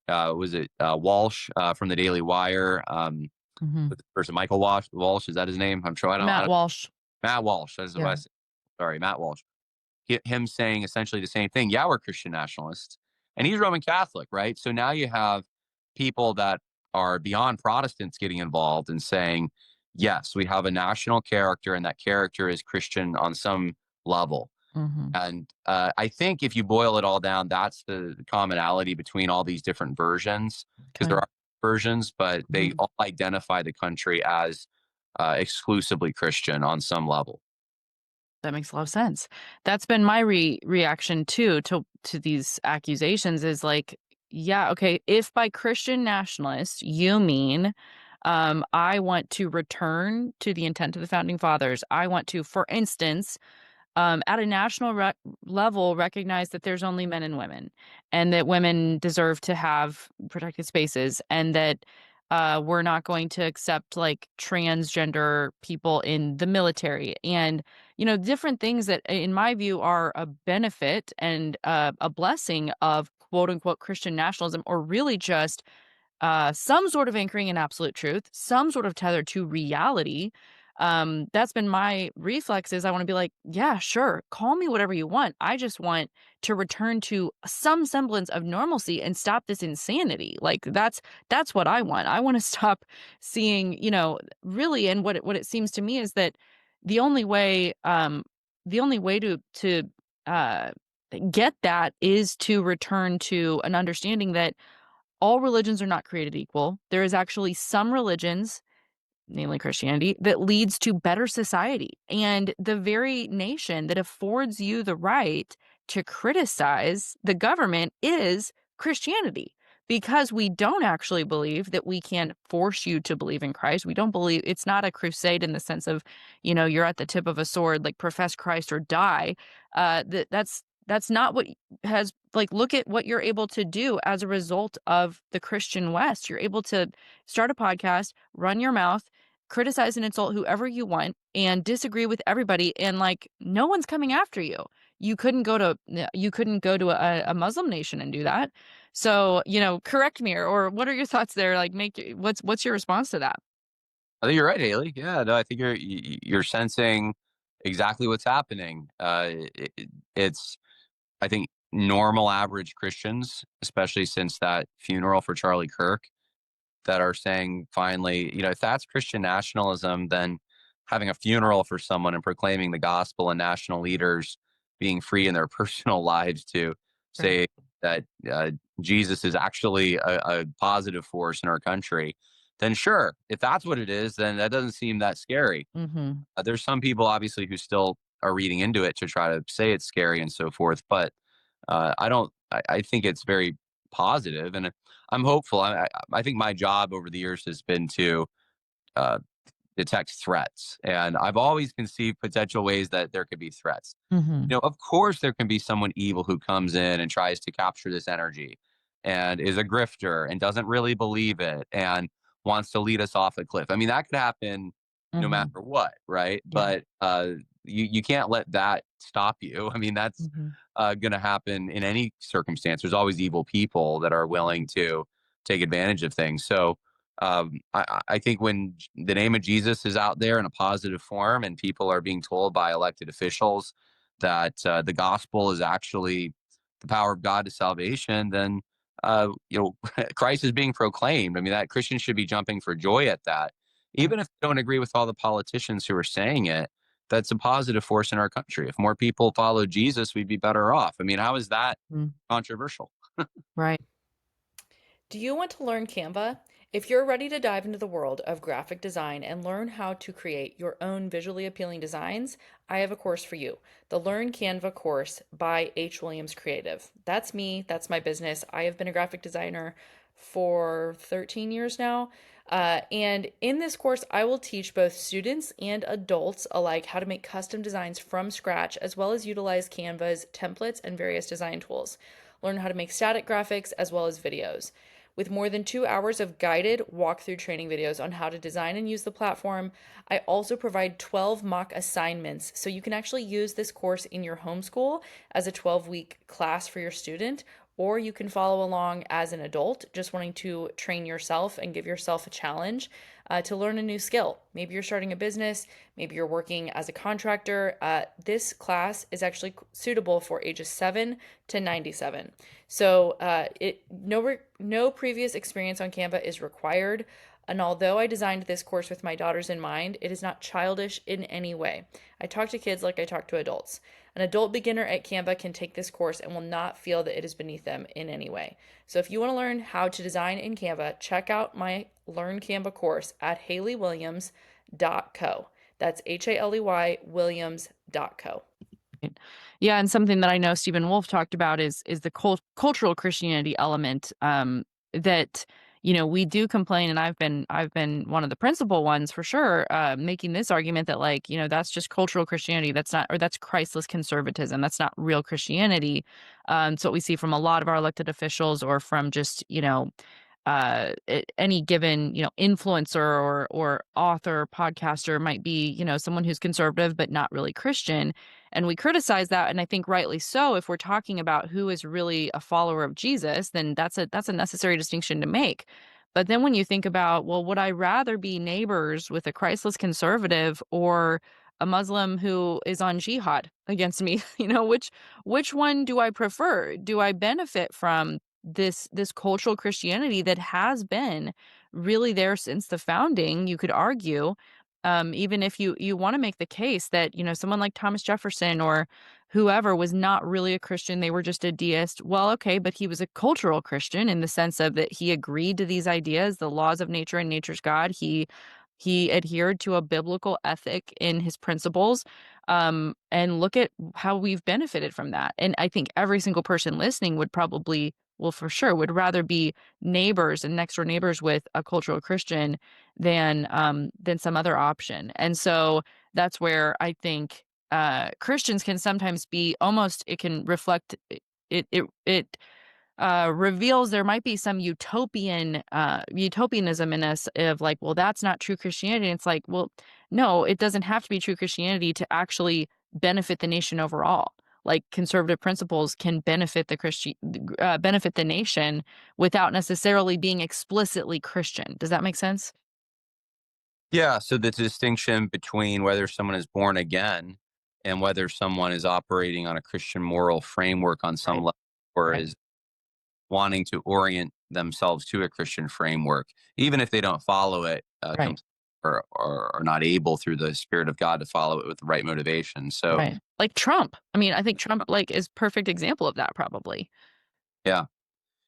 was it Walsh from the Daily Wire? The person, Michael Walsh, is that his name? I'm trying. Matt Walsh. Matt Walsh. That's what I said. Sorry, Matt Walsh. Him saying essentially the same thing. Yeah, we're Christian nationalists. And he's Roman Catholic, right? So now you have people that are beyond Protestants getting involved and saying, yes, we have a national character and that character is Christian on some level. And I think if you boil it all down, that's the commonality between all these different versions, because there are versions, but they all identify the country as exclusively Christian on some level. That makes a lot of sense. That's been my reaction too to these accusations is like, yeah, okay, if by Christian nationalist you mean I want to return to the intent of the founding fathers. I want to, for instance, at a national level, recognize that there's only men and women, and that women deserve to have protected spaces, and that We're not going to accept like transgender people in the military, and different things that in my view are a benefit and a blessing of quote unquote Christian nationalism, or really just some sort of anchoring in absolute truth, some sort of tether to reality. That's been my reflexes. I want to be like, yeah, sure, call me whatever you want. I just want to return to some semblance of normalcy and stop this insanity. Like that's what I want. I want to stop seeing, really. And what it seems to me is that the only way, to uh, get that is to return to an understanding that all religions are not created equal. There is actually some religions, namely Christianity, that leads to better society. And the very nation that affords you the right to criticize the government is Christianity. Because we don't actually believe that we can force you to believe in Christ. We don't believe it's not a crusade in the sense of, you're at the tip of a sword, like profess Christ or die. That's not what has like look at what you're able to do as a result of the Christian West. You're able to start a podcast, run your mouth, criticize and insult whoever you want, and disagree with everybody, and like no one's coming after you. You couldn't go to a Muslim nation and do that. So, correct me, or what are your thoughts there? Like, what's your response to that? I think you're right, Haley. Yeah, no, I think you're sensing exactly what's happening. It's I think normal average Christians, especially since that funeral for Charlie Kirk, that are saying finally, if that's Christian nationalism, then having a funeral for someone and proclaiming the gospel and national leaders being free in their personal lives to Right. say that Jesus is actually a positive force in our country, then sure, if that's what it is, then that doesn't seem that scary. Mm-hmm. There's some people obviously who still are reading into it to try to say it's scary and so forth, but I don't. I think it's very positive, and I'm hopeful. I think my job over the years has been to uh, detect threats, and I've always conceived potential ways that there could be threats. Mm-hmm. Of course, there can be someone evil who comes in and tries to capture this energy, and is a grifter and doesn't really believe it and wants to lead us off a cliff. I mean, that could happen no Mm-hmm. matter what, right? Yeah. But you can't let that stop you. I mean, that's Mm-hmm. going to happen in any circumstance. There's always evil people that are willing to take advantage of things. So I think when the name of Jesus is out there in a positive form and people are being told by elected officials that the gospel is actually the power of God to salvation, then Christ is being proclaimed. I mean, that Christians should be jumping for joy at that, Right. even if they don't agree with all the politicians who are saying it. That's a positive force in our country. If more people follow Jesus, we'd be better off. I mean, how is that Mm. controversial? Right. Do you want to learn Canva? If you're ready to dive into the world of graphic design and learn how to create your own visually appealing designs, I have a course for you, the Learn Canva course by H. Williams Creative. That's me, that's my business. I have been a graphic designer for 13 years now. And in this course, I will teach both students and adults alike how to make custom designs from scratch, as well as utilize Canva's templates and various design tools. Learn how to make static graphics as well as videos. With more than 2 hours of guided walkthrough training videos on how to design and use the platform, I also provide 12 mock assignments so you can actually use this course in your homeschool as a 12-week class for your student, or you can follow along as an adult just wanting to train yourself and give yourself a challenge to learn a new skill. Maybe you're starting a business, maybe you're working as a contractor. This class is actually suitable for ages 7 to 97. So no previous experience on Canva is required. And although I designed this course with my daughters in mind, it is not childish in any way. I talk to kids like I talk to adults. An adult beginner at Canva can take this course and will not feel that it is beneath them in any way. So if you want to learn how to design in Canva, check out my Learn Canva course at HaleyWilliams.co. That's HALEY Williams.co. Yeah, and something that I know Stephen Wolfe talked about is the cultural Christianity element, that we do complain, and I've been one of the principal ones for sure, making this argument that like that's just cultural Christianity, that's not, or that's Christless conservatism, that's not real Christianity. It's what we see from a lot of our elected officials, or from just any given, influencer or author, podcaster might be, someone who's conservative but not really Christian. And we criticize that, and I think rightly so. If we're talking about who is really a follower of Jesus, then that's a necessary distinction to make. But then when you think about, well, would I rather be neighbors with a Christless conservative or a Muslim who is on jihad against me? Which one do I prefer? Do I benefit from this cultural Christianity that has been really there since the founding? You could argue, even if you want to make the case that someone like Thomas Jefferson or whoever was not really a Christian, they were just a deist. Well, okay, but he was a cultural Christian in the sense of that he agreed to these ideas, the laws of nature and nature's God. He adhered to a biblical ethic in his principles. And look at how we've benefited from that. And I think every single person listening would probably, well, for sure, would rather be neighbors and next door neighbors with a cultural Christian than some other option. And so that's where I think Christians can sometimes be almost, it can reflect it reveals there might be some utopianism in us of like, well, that's not true Christianity. And it's like, well, no, it doesn't have to be true Christianity to actually benefit the nation overall. Like conservative principles can benefit benefit the nation without necessarily being explicitly Christian. Does that make sense? Yeah. So the distinction between whether someone is born again and whether someone is operating on a Christian moral framework on some Right. level, or Right. is wanting to orient themselves to a Christian framework, even if they don't follow it, Right. or are not able through the Spirit of God to follow it with the right motivation. So, Right. Like Trump. I mean, I think Trump like is perfect example of that probably. yeah.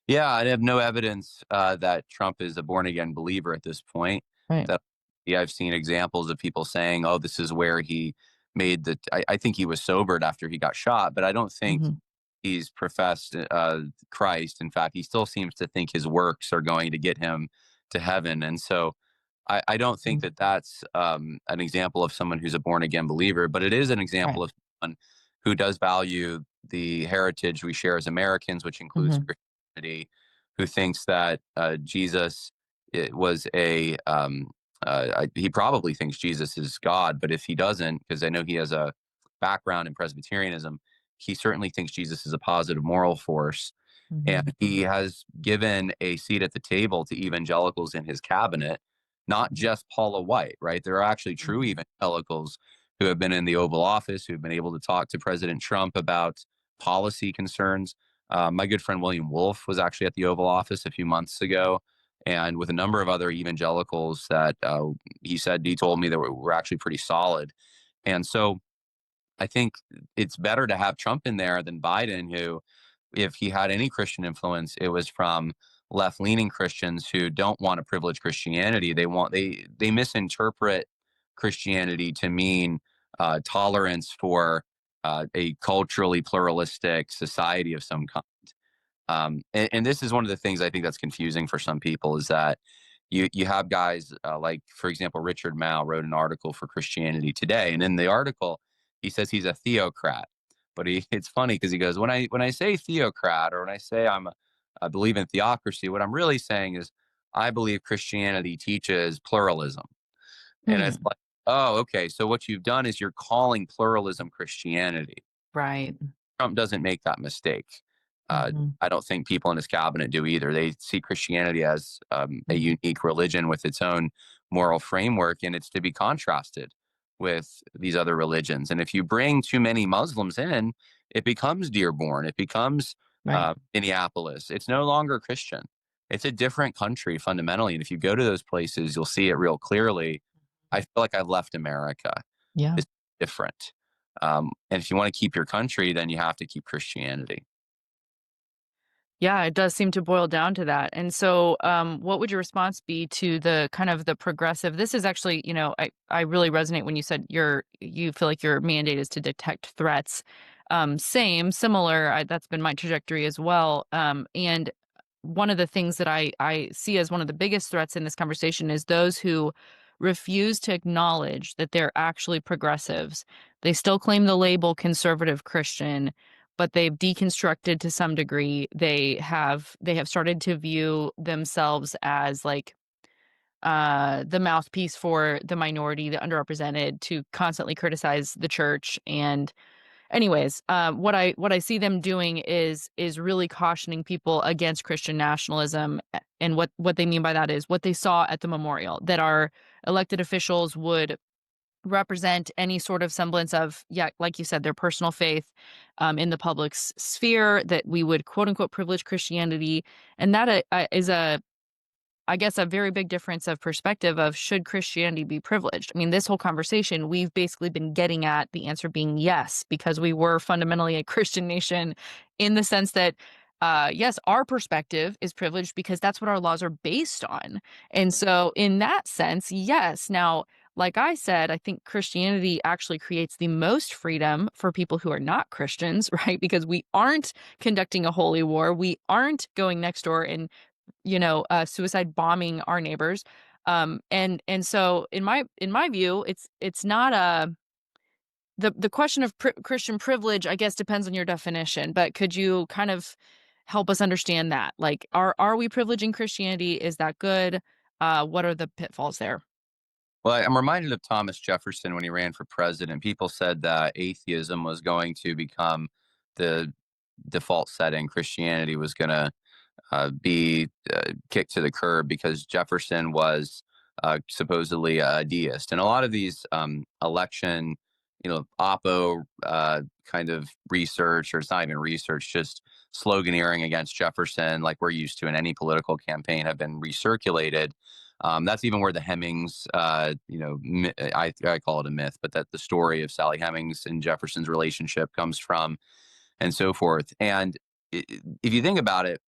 Yeah, I have no evidence that Trump is a born again believer at this point. Right. That yeah, I've seen examples of people saying, "Oh, this is where he made the." I think he was sobered after he got shot, but I don't think Mhm. he's professed Christ. In fact, he still seems to think his works are going to get him to heaven, and so I don't think Mhm. that that's an example of someone who's a born again believer, but it is an Right. example of someone who does value the heritage we share as Americans, which includes Mhm. Christianity, who thinks that Jesus was he probably thinks Jesus is God, but if he doesn't, because I know he has a background in Presbyterianism, he certainly thinks Jesus is a positive moral force. Mhm. And he has given a seat at the table to evangelicals in his cabinet, not just Paula White, right? There are actually true Mhm. evangelicals who have been in the Oval Office, who've been able to talk to President Trump about policy concerns. My good friend William Wolf was actually at the Oval Office a few months ago, and with a number of other evangelicals that he told me that were actually pretty solid. And so I think it's better to have Trump in there than Biden, who, if he had any Christian influence, it was from left-leaning Christians who don't want to privilege Christianity. They misinterpret Christianity to mean tolerance for a culturally pluralistic society of some kind. And this is one of the things I think that's confusing for some people is that you have guys like, for example, Richard Mao wrote an article for Christianity Today, and in the article he says he's a theocrat. But it's funny because he goes, when I say theocrat, or when I say I believe in theocracy, what I'm really saying is I believe Christianity teaches pluralism. And it's Hmm. like, oh, okay, so what you've done is you're calling pluralism Christianity. Right. Trump doesn't make that mistake. Mhm. I don't think people in his cabinet do either. They see Christianity as a Mhm. unique religion with its own moral framework, and it's to be contrasted with these other religions. And if you bring too many Muslims in, it becomes Dearborn, it becomes Right. Minneapolis. It's no longer Christian. It's a different country fundamentally. And if you go to those places, you'll see it real clearly. I feel like I've left America. Yeah. It's different. And if you want to keep your country, then you have to keep Christianity. Yeah, it does seem to boil down to that. And so, what would your response be to the kind of the progressive? This is actually, I really resonate when you said you feel like your mandate is to detect threats. Similar. That's been my trajectory as well. And one of the things that I see as one of the biggest threats in this conversation is those who refuse to acknowledge that they're actually progressives. They still claim the label conservative Christian, but they've deconstructed to some degree. They have started to view themselves as like the mouthpiece for the minority, the underrepresented, to constantly criticize the church. And anyways, what I see them doing is really cautioning people against Christian nationalism. And what they mean by that is what they saw at the memorial, that our elected officials would represent any sort of semblance of, yeah, like you said, their personal faith in the public sphere, that we would quote unquote privilege Christianity. And that is I guess, a very big difference of perspective of, should Christianity be privileged? I mean, this whole conversation, we've basically been getting at the answer being yes, because we were fundamentally a Christian nation, in the sense that, yes, our perspective is privileged because that's what our laws are based on. And so in that sense, yes. Now, like I said, I think Christianity actually creates the most freedom for people who are not Christians, right? Because we aren't conducting a holy war. We aren't going next door and suicide bombing our neighbors. And so in my view, it's not the question of Christian privilege, I guess, depends on your definition. But could you kind of help us understand that? Like, are we privileging Christianity? Is that good? What are the pitfalls there? Well, I'm reminded of Thomas Jefferson when he ran for president. People said that atheism was going to become the default setting. Christianity was going to be kicked to the curb because Jefferson was supposedly a deist. And a lot of these election, oppo kind of research, or it's not even research, just sloganeering against Jefferson, like we're used to in any political campaign, have been recirculated. That's even where the Hemings, I call it a myth, but that the story of Sally Hemings and Jefferson's relationship comes from, and so forth. And if you think about it,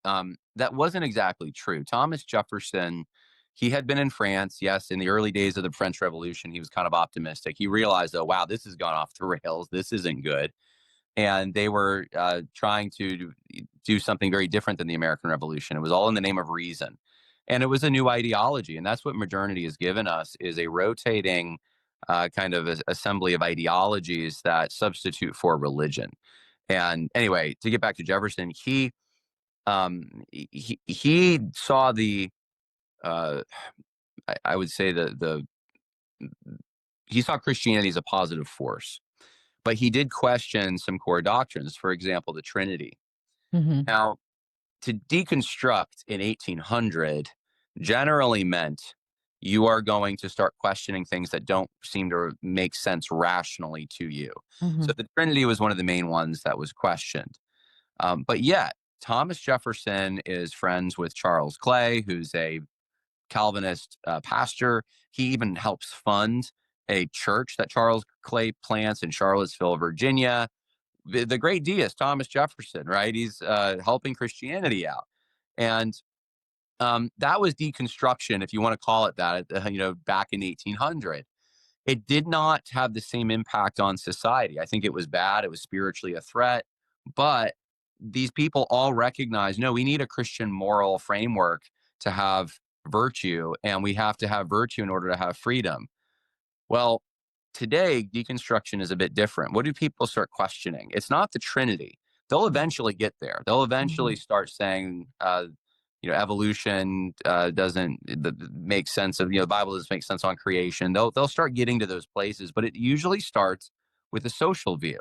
that wasn't exactly true. Thomas Jefferson, he had been in France. Yes, in the early days of the French Revolution, he was kind of optimistic. He realized, oh, wow, this has gone off the rails. This isn't good. And they were trying to do something very different than the American Revolution. It was all in the name of reason. And it was a new ideology. And that's what modernity has given us, is a rotating kind of assembly of ideologies that substitute for religion. And anyway, to get back to Jefferson, he saw the I would say the he saw Christianity as a positive force, but he did question some core doctrines. For example, the Trinity. Mm-hmm. Now, to deconstruct in 1800 generally meant you are going to start questioning things that don't seem to make sense rationally to you. Mm-hmm. So the Trinity was one of the main ones that was questioned. But yet, Thomas Jefferson is friends with Charles Clay, who's a Calvinist pastor. He even helps fund a church that Charles Clay plants in Charlottesville, Virginia. The great deist, Thomas Jefferson, right? He's helping Christianity out. And that was deconstruction, if you want to call it that, back in 1800. It did not have the same impact on society. I think it was bad. It was spiritually a threat. But these people all recognize, no, we need a Christian moral framework to have virtue, and we have to have virtue in order to have freedom. Well, today, deconstruction is a bit different. What do people start questioning? It's not the Trinity. They'll eventually get there. They'll eventually start saying, evolution doesn't make sense of, the Bible doesn't make sense on creation. They'll start getting to those places, but it usually starts with a social view.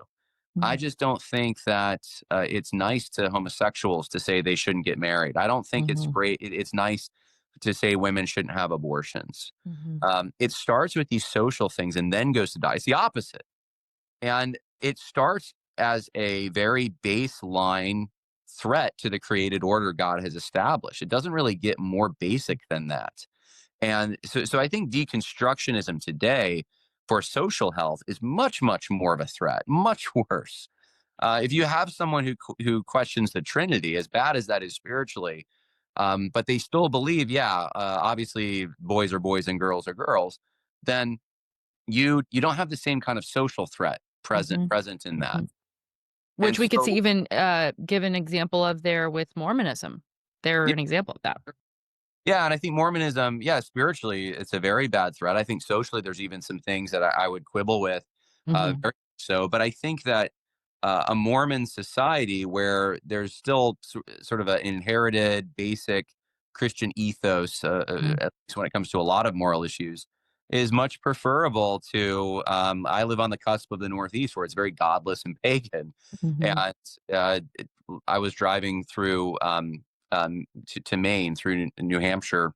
I just don't think that it's nice to homosexuals to say they shouldn't get married. I don't think it's great. It's nice to say women shouldn't have abortions. It starts with these social things and then goes to die. It's the opposite. And it starts as a very baseline threat to the created order God has established. It doesn't really get more basic than that. And so I think deconstructionism today for social health is much, much more of a threat, much worse. If you have someone who questions the Trinity, as bad as that is spiritually, but they still believe, obviously boys are boys and girls are girls, then you don't have the same kind of social threat present in that. Which And we could so, see even give an example of there with Mormonism. They're an example of that. Yeah, and I think Mormonism, spiritually, it's a very bad threat. I think socially, there's even some things that I would quibble with, very so. But I think that a Mormon society where there's still sort of an inherited basic Christian ethos, Mm. at least when it comes to a lot of moral issues, is much preferable to. I live on the cusp of the Northeast, where it's very godless and pagan, Mhm. and I was driving through to Maine through New Hampshire,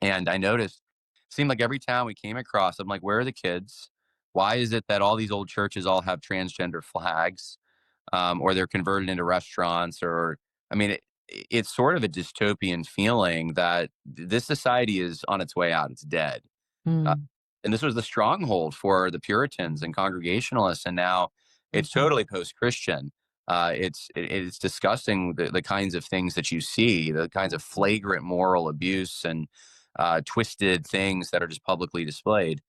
and I noticed seemed like every town we came across, I'm like, where are the kids? Why is it that all these old churches all have transgender flags, or they're converted into restaurants? Or, I mean, it's sort of a dystopian feeling that this society is on its way out. It's dead. Uh, Mm. and this was the stronghold for the Puritans and Congregationalists, and now it's Mhm. totally post-Christian. It's disgusting the kinds of things that you see, the kinds of flagrant moral abuse and twisted things that are just publicly displayed.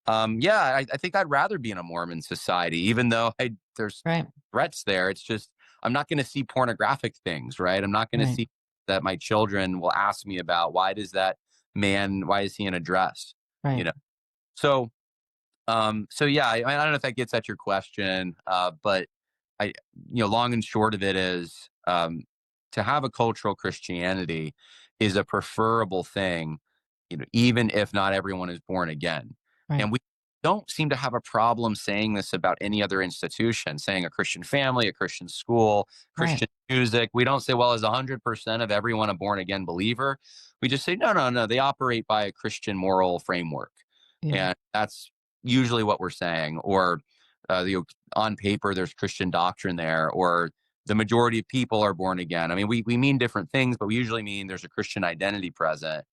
Yeah, I think I'd rather be in a Mormon society, even though there's Right. threats there. It's just I'm not going to see pornographic things, right? I'm not going to Right. see that my children will ask me about why does that man, why is he in a dress? You Right. know, so so yeah, I don't know if that gets at your question, but I, long and short of it is, to have a cultural Christianity is a preferable thing, even if not everyone is born again. Right. And we don't seem to have a problem saying this about any other institution, saying a Christian family, a Christian school, Right. Christian music. We don't say, well, is 100% of everyone a born again believer? We just say, no, no, no, they operate by a Christian moral framework. Yeah. And that's usually what we're saying. Or on paper, there's Christian doctrine there, or the majority of people are born again. I mean, we mean different things, but we usually mean there's a Christian identity present.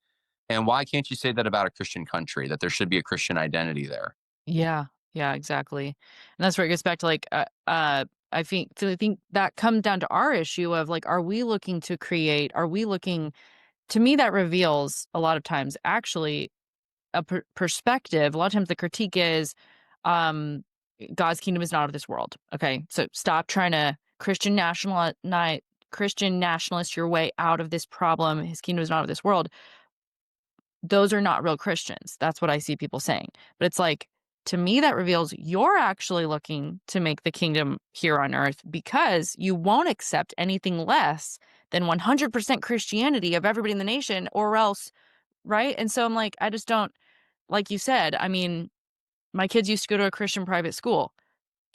And why can't you say that about a Christian country, that there should be a Christian identity there? Yeah. Yeah, exactly. And that's where it gets back to like I think that comes down to our issue of like, are we looking to me that reveals a lot of times actually a perspective. A lot of times the critique is um God's kingdom is not of this world. Okay. So stop trying to Christian nationalist your way out of this problem. His kingdom is not of this world. Those are not real Christians. That's what I see people saying. But it's like, to me, that reveals you're actually looking to make the kingdom here on earth because you won't accept anything less than 100% Christianity of everybody in the nation, or else, right? And so I'm like, I just don't, like you said, I mean, my kids used to go to a Christian private school.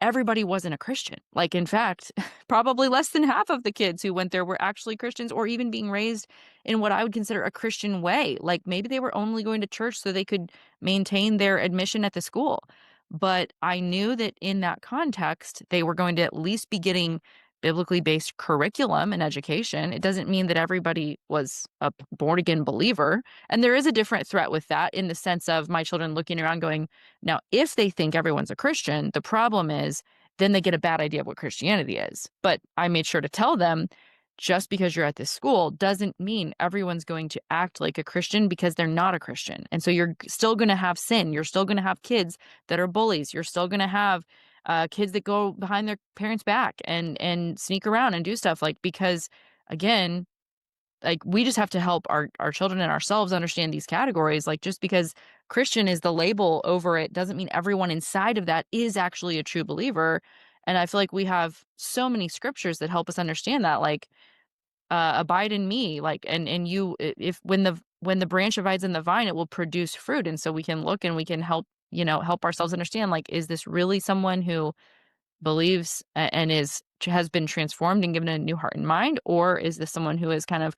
Everybody wasn't a Christian. Like, in fact, probably less than half of the kids who went there were actually Christians or even being raised in what I would consider a Christian way. Like, maybe they were only going to church so they could maintain their admission at the school. But I knew that in that context, they were going to at least be getting biblically based curriculum and education. It doesn't mean that everybody was a born again believer. And there is a different threat with that in the sense of my children looking around going, now, if they think everyone's a Christian, the problem is then they get a bad idea of what Christianity is. But I made sure to tell them just because you're at this school doesn't mean everyone's going to act like a Christian because they're not a Christian. And so you're still going to have sin. You're still going to have kids that are bullies. You're still going to have kids that go behind their parents' back and sneak around and do stuff like because again, like we just have to help our children and ourselves understand these categories. Like just because Christian is the label over it doesn't mean everyone inside of that is actually a true believer. And I feel like we have so many scriptures that help us understand that, like abide in me, like and you if when the branch abides in the vine, it will produce fruit. And so we can look and we can help, help ourselves understand, like, is this really someone who believes and has been transformed and given a new heart and mind, or is this someone who is kind of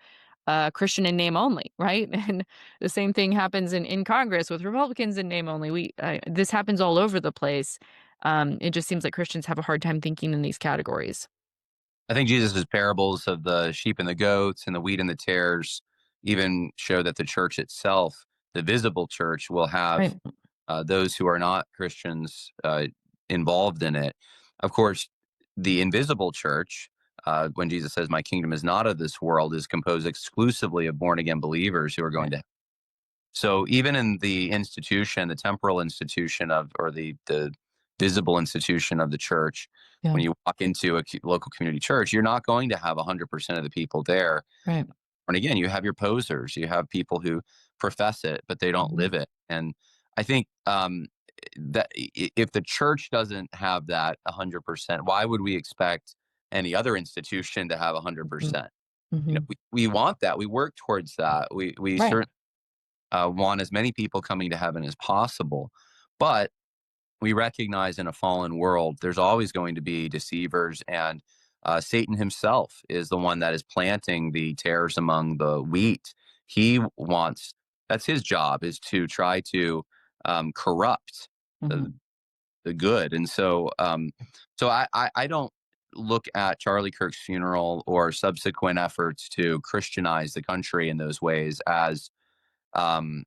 Christian in name only, right? And the same thing happens in Congress with Republicans in name only. This happens all over the place. It just seems like Christians have a hard time thinking in these categories. I think Jesus' parables of the sheep and the goats and the wheat and the tares even show that the church itself, the visible church, will have Right. those who are not Christians involved in it. Of course, the invisible church, when Jesus says, "My kingdom is not of this world," is composed exclusively of born again believers who are going Right. to. So even in the institution, the temporal institution of, or the visible institution of the church, Yeah. when you walk into a local community church, you're not going to have 100% of the people there. Right. And again, you have your posers, you have people who profess it, but they don't Mhm. live it. And I think if the church doesn't have that 100%, why would we expect any other institution to have Mhm. 100%? Mhm. We want that. We work towards that. We Right. certainly want as many people coming to heaven as possible, but we recognize in a fallen world, there's always going to be deceivers, and Satan himself is the one that is planting the tares among the wheat. He wants, that's his job, is to try to corrupt the, Mhm. the good. And so, I don't look at Charlie Kirk's funeral or subsequent efforts to Christianize the country in those ways as um,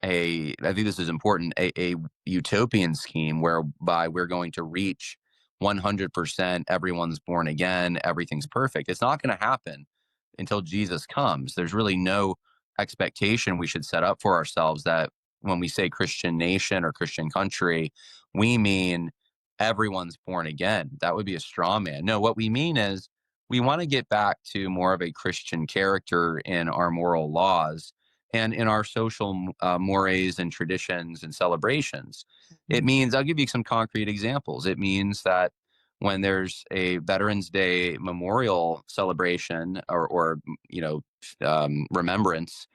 I think this is important, a utopian scheme whereby we're going to reach 100%, everyone's born again, everything's perfect. It's not going to happen until Jesus comes. There's really no expectation we should set up for ourselves that when we say Christian nation or Christian country, we mean everyone's born again. That would be a straw man. No, what we mean is we want to get back to more of a Christian character in our moral laws and in our social mores and traditions and celebrations. It Mhm. means, I'll give you some concrete examples. It means that when there's a Veterans Day memorial celebration or remembrance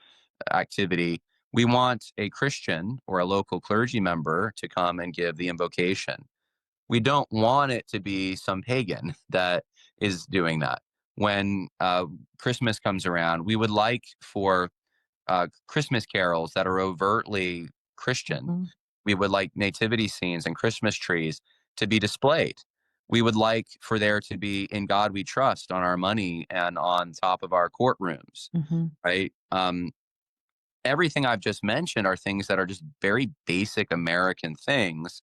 activity, we want a Christian or a local clergy member to come and give the invocation. We don't want it to be some pagan that is doing that. When Christmas comes around, we would like for Christmas carols that are overtly Christian. Mhm. We would like nativity scenes and Christmas trees to be displayed. We would like for there to be "In God We Trust" on our money and on top of our courtrooms, Mhm. right? Everything I've just mentioned are things that are just very basic American things,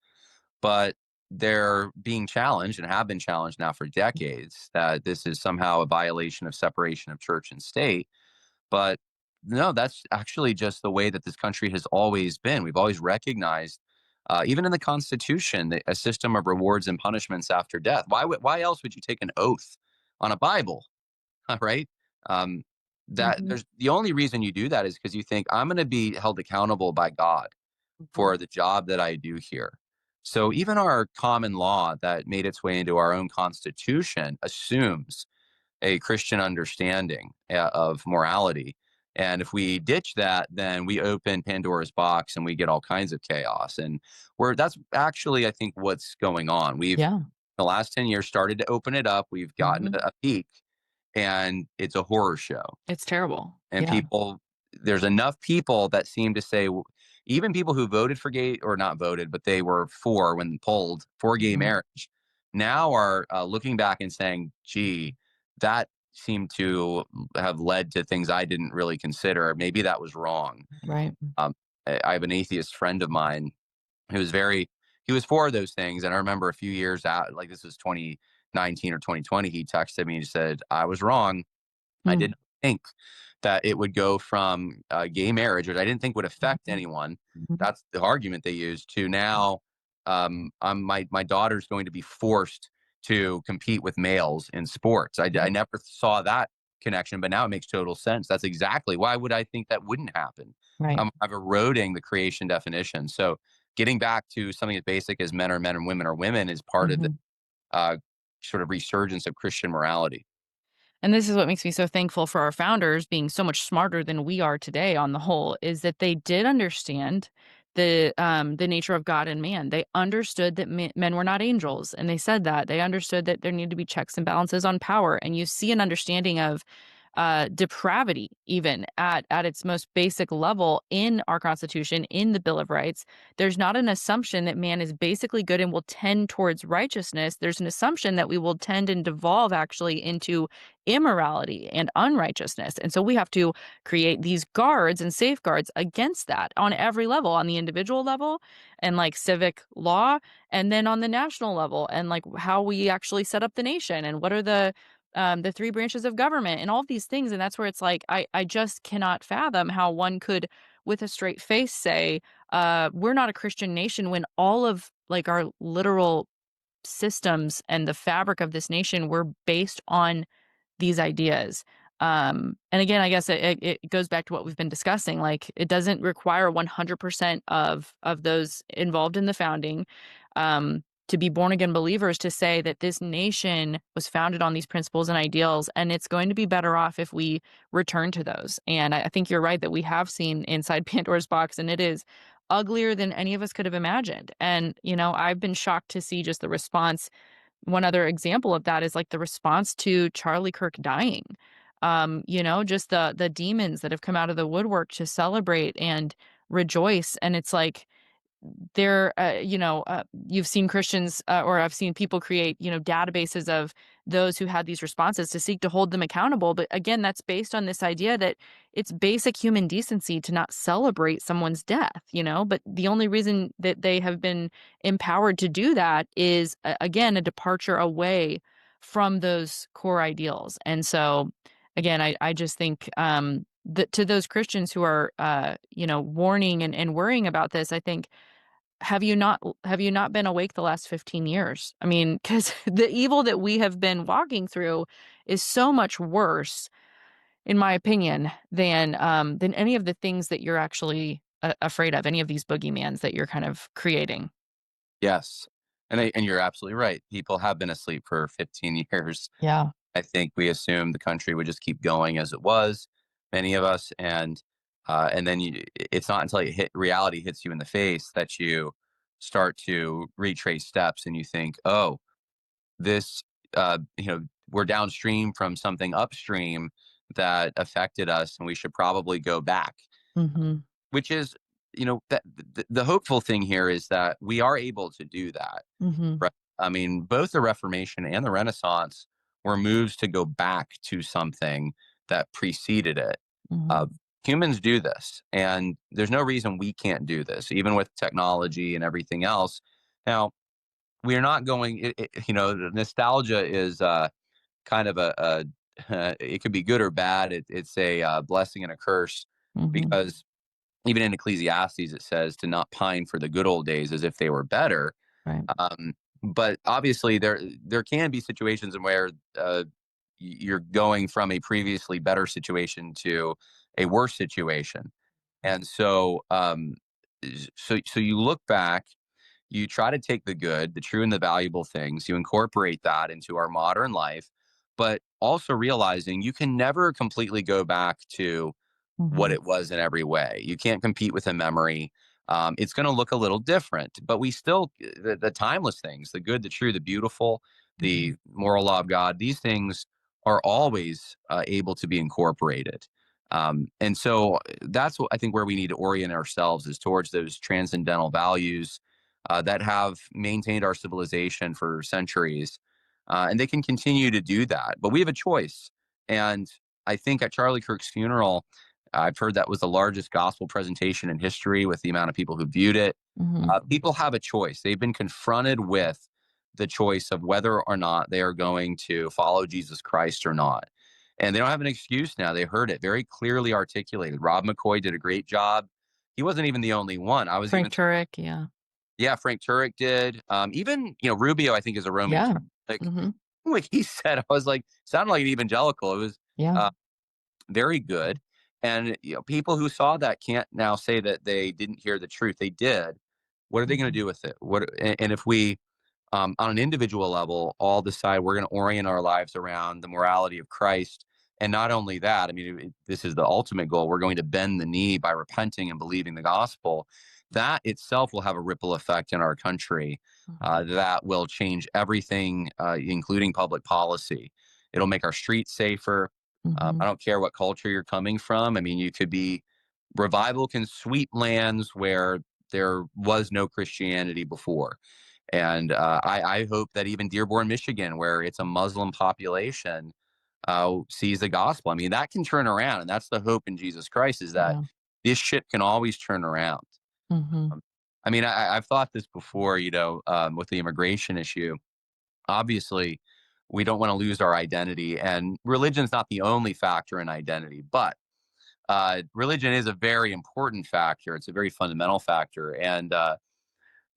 but they're being challenged and have been challenged now for decades that this is somehow a violation of separation of church and state. But no, that's actually just the way that this country has always been. We've always recognized, even in the Constitution, a system of rewards and punishments after death. Why else would you take an oath on a Bible, right? Um, that Mhm. there's the only reason you do that is because you think I'm going to be held accountable by God Mhm. for the job that I do here. So even our common law that made its way into our own Constitution assumes a Christian understanding of morality. And if we ditch that, then we open Pandora's box and we get all kinds of chaos. And that's actually, I think, what's going on. We've, Yeah. the last 10 years, started to open it up. We've gotten Mhm. a peak, and it's a horror show. It's terrible. And Yeah. there's enough people that seem to say, even people who voted for gay, or not voted, but they were for, when polled, for gay Mhm. marriage, now are looking back and saying, gee, that seemed to have led to things I didn't really consider. Maybe that was wrong. Right. Um, I have an atheist friend of mine who was he was for those things. And I remember a few years out, like this was 2019 or 2020, he texted me and said, I was wrong. I Mm. didn't think that it would go from gay marriage, which I didn't think would affect Mhm. anyone. Mhm. That's the argument they used, to now my daughter's going to be forced to compete with males in sports. I Mhm. never saw that connection, but now it makes total sense. That's exactly why would I think that wouldn't happen? Right. I'm eroding the creation definition. So getting back to something as basic as men are men and women are women is part of the Mhm. uh, sort of resurgence of Christian morality. And this is what makes me so thankful for our founders being so much smarter than we are today on the whole, is that they did understand the nature of God and man. They understood that men were not angels, and they said that. They understood that there need to be checks and balances on power, and you see an understanding of depravity even at its most basic level in our Constitution, in the Bill of Rights. There's not an assumption that man is basically good and will tend towards righteousness. There's an assumption that we will tend and devolve actually into immorality and unrighteousness. And so we have to create these guards and safeguards against that on every level, on the individual level and like civic law, and then on the national level and like how we actually set up the nation and what are the three branches of government and all of these things. And that's where it's like, I just cannot fathom how one could, with a straight face, say, we're not a Christian nation when all of like our literal systems and the fabric of this nation were based on these ideas. And again, I guess it goes back to what we've been discussing. Like, it doesn't require 100% of those involved in the founding to be born again believers to say that this nation was founded on these principles and ideals, and it's going to be better off if we return to those. And I think you're right that we have seen inside Pandora's box, and it is uglier than any of us could have imagined. And I've been shocked to see just the response. One other example of that is like the response to Charlie Kirk dying. Just the demons that have come out of the woodwork to celebrate and rejoice. And it's like you've seen Christians, or I've seen people create, databases of those who had these responses to seek to hold them accountable. But again, that's based on this idea that it's basic human decency to not celebrate someone's death, but the only reason that they have been empowered to do that is, again, a departure away from those core ideals. And so, again, I just think, that to those Christians who are, warning and worrying about this, I think, have you not been awake the last 15 years? I mean, because the evil that we have been walking through is so much worse, in my opinion, than any of the things that you're actually afraid of, any of these boogeymans that you're kind of creating. Yes. And you're absolutely right. People have been asleep for 15 years. Yeah. I think we assumed the country would just keep going as it was, many of us, and then it's not until reality hits you in the face that you start to retrace steps, and you think, oh, this, we're downstream from something upstream that affected us, and we should probably go back. Mm-hmm. Which is, that the hopeful thing here is that we are able to do that. Mm-hmm. Right? I mean, both the Reformation and the Renaissance were moves to go back to something that preceded it. Mm-hmm. Humans do this, and there's no reason we can't do this, even with technology and everything else. Now, we're not going. Nostalgia is kind of it could be good or bad. It's a blessing and a curse, Mm-hmm. because even in Ecclesiastes, it says to not pine for the good old days as if they were better. Right. But obviously, there can be situations in where you're going from a previously better situation to a worse situation, and so you look back, you try to take the good, the true, and the valuable things, you incorporate that into our modern life, but also realizing you can never completely go back to what Mm-hmm. it was in every way. You can't compete with a memory. It's going to look a little different, but we still, the timeless things, the good, the true, the beautiful, Mm-hmm. the moral law of God, these things are always able to be incorporated. And so that's what I think where we need to orient ourselves is towards those transcendental values that have maintained our civilization for centuries. And they can continue to do that, but we have a choice. And I think at Charlie Kirk's funeral, I've heard that was the largest gospel presentation in history with the amount of people who viewed it. Mm-hmm. People have a choice. They've been confronted with the choice of whether or not they are going to follow Jesus Christ or not. And they don't have an excuse now. They heard it very clearly articulated. Rob McCoy did a great job. He wasn't even the only one. Frank Turek, yeah. Yeah, Frank Turek did. Even, Rubio, I think, is a Roman Yeah. Catholic. Mm-hmm. Like he said, I was like, sounded like an evangelical. It was Yeah. very good. And people who saw that can't now say that they didn't hear the truth. They did. What are they going to do with it? And if we, on an individual level, all decide we're going to orient our lives around the morality of Christ, and not only that, I mean, this is the ultimate goal. We're going to bend the knee by repenting and believing the gospel. That itself will have a ripple effect in our country that will change everything, including public policy. It'll make our streets safer. Mm-hmm. I don't care what culture you're coming from. I mean, revival can sweep lands where there was no Christianity before. And I hope that even Dearborn, Michigan, where it's a Muslim population, sees the gospel. I mean, that can turn around. And that's the hope in Jesus Christ, is that this ship can always turn around. Mm-hmm. I mean, I've thought this before, with the immigration issue. Obviously, we don't want to lose our identity, and religion's not the only factor in identity, but religion is a very important factor. It's a very fundamental factor. And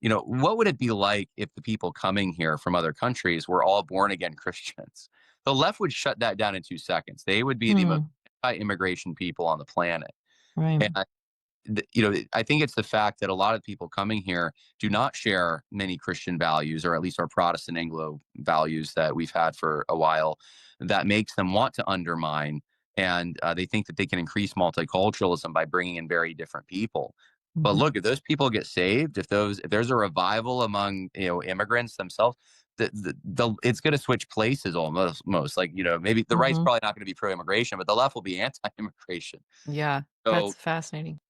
what would it be like if the people coming here from other countries were all born again Christians? The left would shut that down in 2 seconds. They would be the most Mm, anti-immigration people on the planet. right. And I think it's the fact that a lot of people coming here do not share many Christian values, or at least our Protestant Anglo values that we've had for a while, that makes them want to undermine. And they think that they can increase multiculturalism by bringing in very different people. But Mhm, look, if those people get saved, if there's a revival among immigrants themselves, it's going to switch places almost. Most like maybe the right's mhm. probably not going to be pro-immigration, but the left will be anti-immigration. Yeah, So that's fascinating.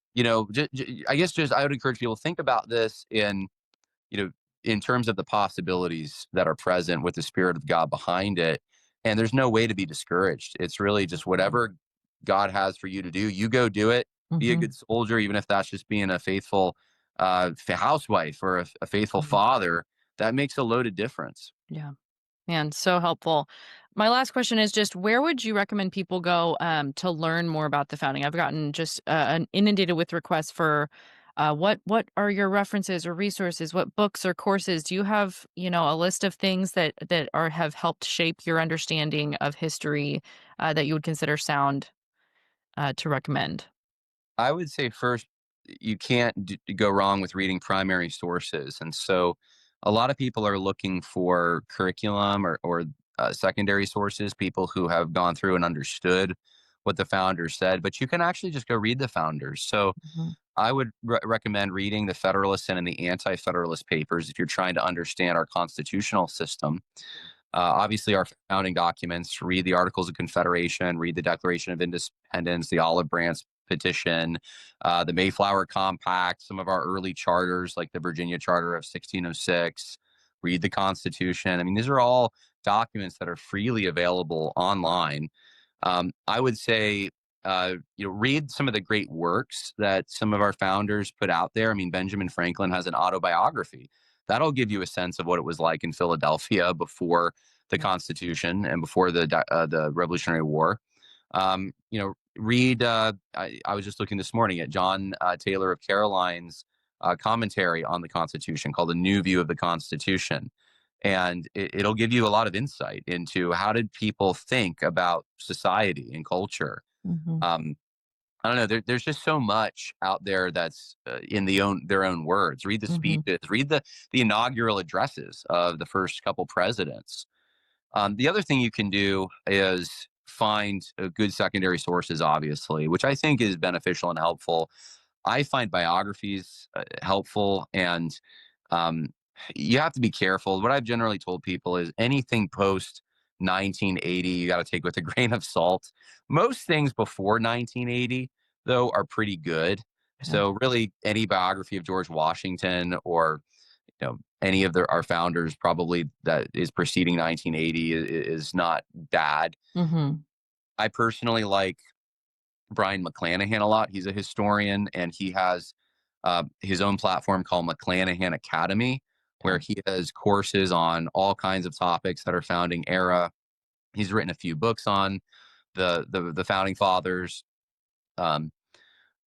I guess just I would encourage people to think about this you know, in terms of the possibilities that are present with the Spirit of God behind it. And there's no way to be discouraged. It's really just Mhm, whatever God has for you to do, you go do it. Be a mhm, good soldier, even if that's just being a faithful housewife or a faithful mhm. father. That makes a loaded difference. Yeah. Man, so helpful. My last question is just where would you recommend people go to learn more about the founding? I've gotten just inundated with requests for what are your references or resources? What books or courses do you have? A list of things that are have helped shape your understanding of history that you would consider sound to recommend. I would say first, you can't go wrong with reading primary sources. And so a lot of people are looking for curriculum or secondary sources, people who have gone through and understood what the founders said, but you can actually just go read the founders. So Mhm. I would recommend reading the Federalist and the Anti-Federalist papers if you're trying to understand our constitutional system. Obviously, our founding documents, read the Articles of Confederation, read the Declaration of Independence, the Olive Branch Petition, the Mayflower Compact, some of our early charters like the Virginia Charter of 1606, read the Constitution. I mean, these are all documents that are freely available online. I would say, read some of the great works that some of our founders put out there. I mean, Benjamin Franklin has an autobiography. That'll give you a sense of what it was like in Philadelphia before the Constitution and before the Revolutionary War. Read. I was just looking this morning at John Taylor of Caroline's commentary on the Constitution called "A New View of the Constitution." And it'll give you a lot of insight into how did people think about society and culture. Mhm. um, I don't know. There's just so much out there that's in their own words. Read the Mhm. speeches, read the inaugural addresses of the first couple presidents. The other thing you can do is find good secondary sources, obviously, which I think is beneficial and helpful. I find biographies helpful, and um, you have to be careful. What I've generally told people is anything post 1980, you got to take with a grain of salt. Most things before 1980, though, are pretty good. Yeah. So, really, any biography of George Washington or any of our founders probably that is preceding 1980 is not bad. Mhm. I personally like Brian McClanahan a lot. He's a historian, and he has his own platform called McClanahan Academy, where Okay. he has courses on all kinds of topics that are founding era. He's written a few books on the founding fathers. Um,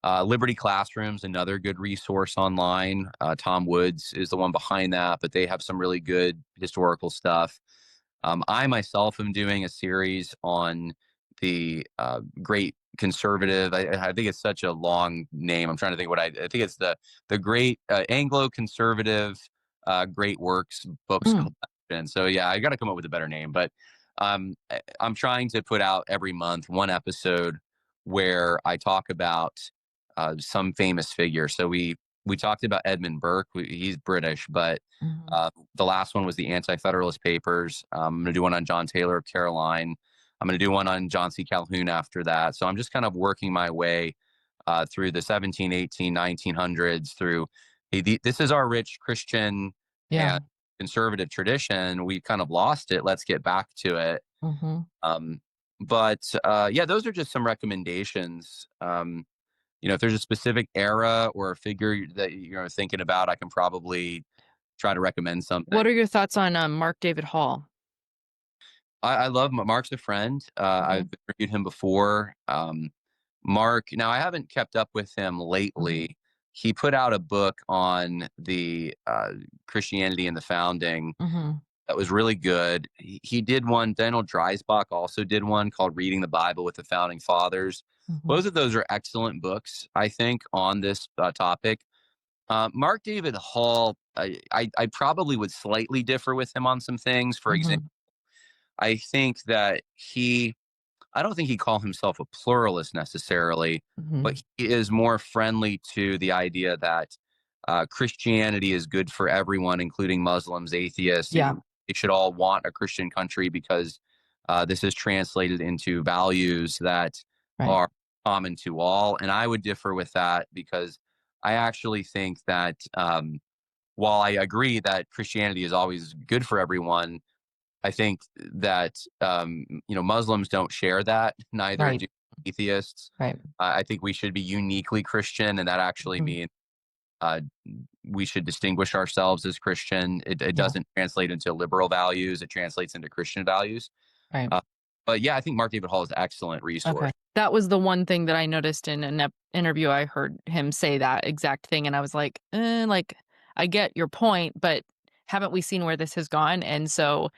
Liberty Classrooms, another good resource online. Tom Woods is the one behind that, but they have some really good historical stuff. I myself am doing a series on the Great Conservative. I think it's such a long name. I'm trying to think I think it's the Great Anglo Conservative Great Works Books Mm. Collection. So yeah, I got to come up with a better name, but I'm trying to put out every month one episode where I talk about some famous figure. So we talked about Edmund Burke. He's British, but Mhm. the last one was the Anti-Federalist Papers. I'm going to do one on John Taylor of Caroline. I'm going to do one on John C. Calhoun after that. So I'm just kind of working my way through the 17, 18, 1900s through, hey, this is our rich Christian Yeah. and conservative tradition. We kind of lost it. Let's get back to it. Mhm. Um, but yeah, those are just some recommendations. If there's a specific era or a figure that you're thinking about, I can probably try to recommend What something. are your thoughts on Mark David Hall? I love Mark's a friend. I've Mhm. interviewed him before. Mark, now I haven't kept up with him Mhm. lately. he put out a book on the Christianity and the founding Mm-hmm. that was really good. He did one. Daniel Dreisbach also did one called "Reading the Bible with the Founding Fathers." Mm-hmm. Both of those are excellent books, I think, on this topic. Mark David Hall, I probably would slightly differ with him on some things. For Mm-hmm. example, I think that I don't think he'd call himself a pluralist necessarily, Mm-hmm. but he is more friendly to the idea that Christianity is good for everyone, including Muslims, atheists. Yeah. They should all want a Christian country because this is translated into values that Right. are common to all. And I would differ with that because I actually think that while I agree that Christianity is always good for everyone, I think that Muslims don't share that. Neither Right. do atheists. Right. I think we should be uniquely Christian, and that actually Mhm. means uh, we should distinguish ourselves as Christian. It Yeah. doesn't translate into liberal values; it translates into Christian values. Right. But yeah, I think Mark David Hall is an excellent resource. Okay. That was the one thing that I noticed in an interview. I heard him say that exact thing, and I was like, I get your point, but haven't we seen where this has gone? And so,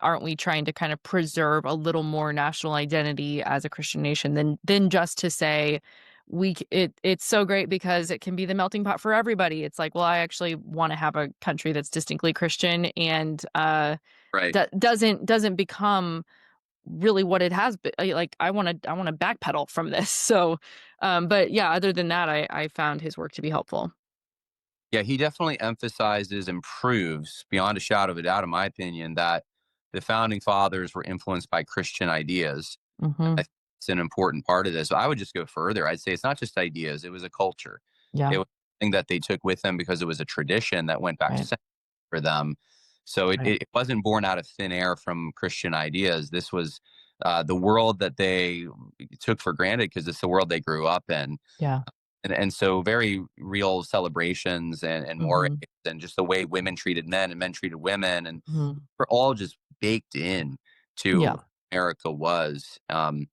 aren't we trying to kind of preserve a little more national identity as a Christian nation than just to say it's so great because it can be the melting pot for everybody? It's like, well, I actually want to have a country that's distinctly Christian and Right. doesn't become really what it has been. Like I want to backpedal from this. So, but yeah, other than that, I found his work to be helpful. Yeah, he definitely emphasizes and proves, beyond a shadow of a doubt, in my opinion, that the founding fathers were influenced by Christian ideas. Mm-hmm. I think it's an important part of this. I would just go further. I'd say it's not just ideas; it was a culture. Yeah. It was something that they took with them because it was a tradition that went back to Right. centuries for them. So Right. it wasn't born out of thin air from Christian ideas. This was the world that they took for granted because it's the world they grew up in. Yeah. And so very real celebrations and mores Mm-hmm. and just the way women treated men and men treated women and Mm-hmm. we're all just baked in to Yeah. who America was. And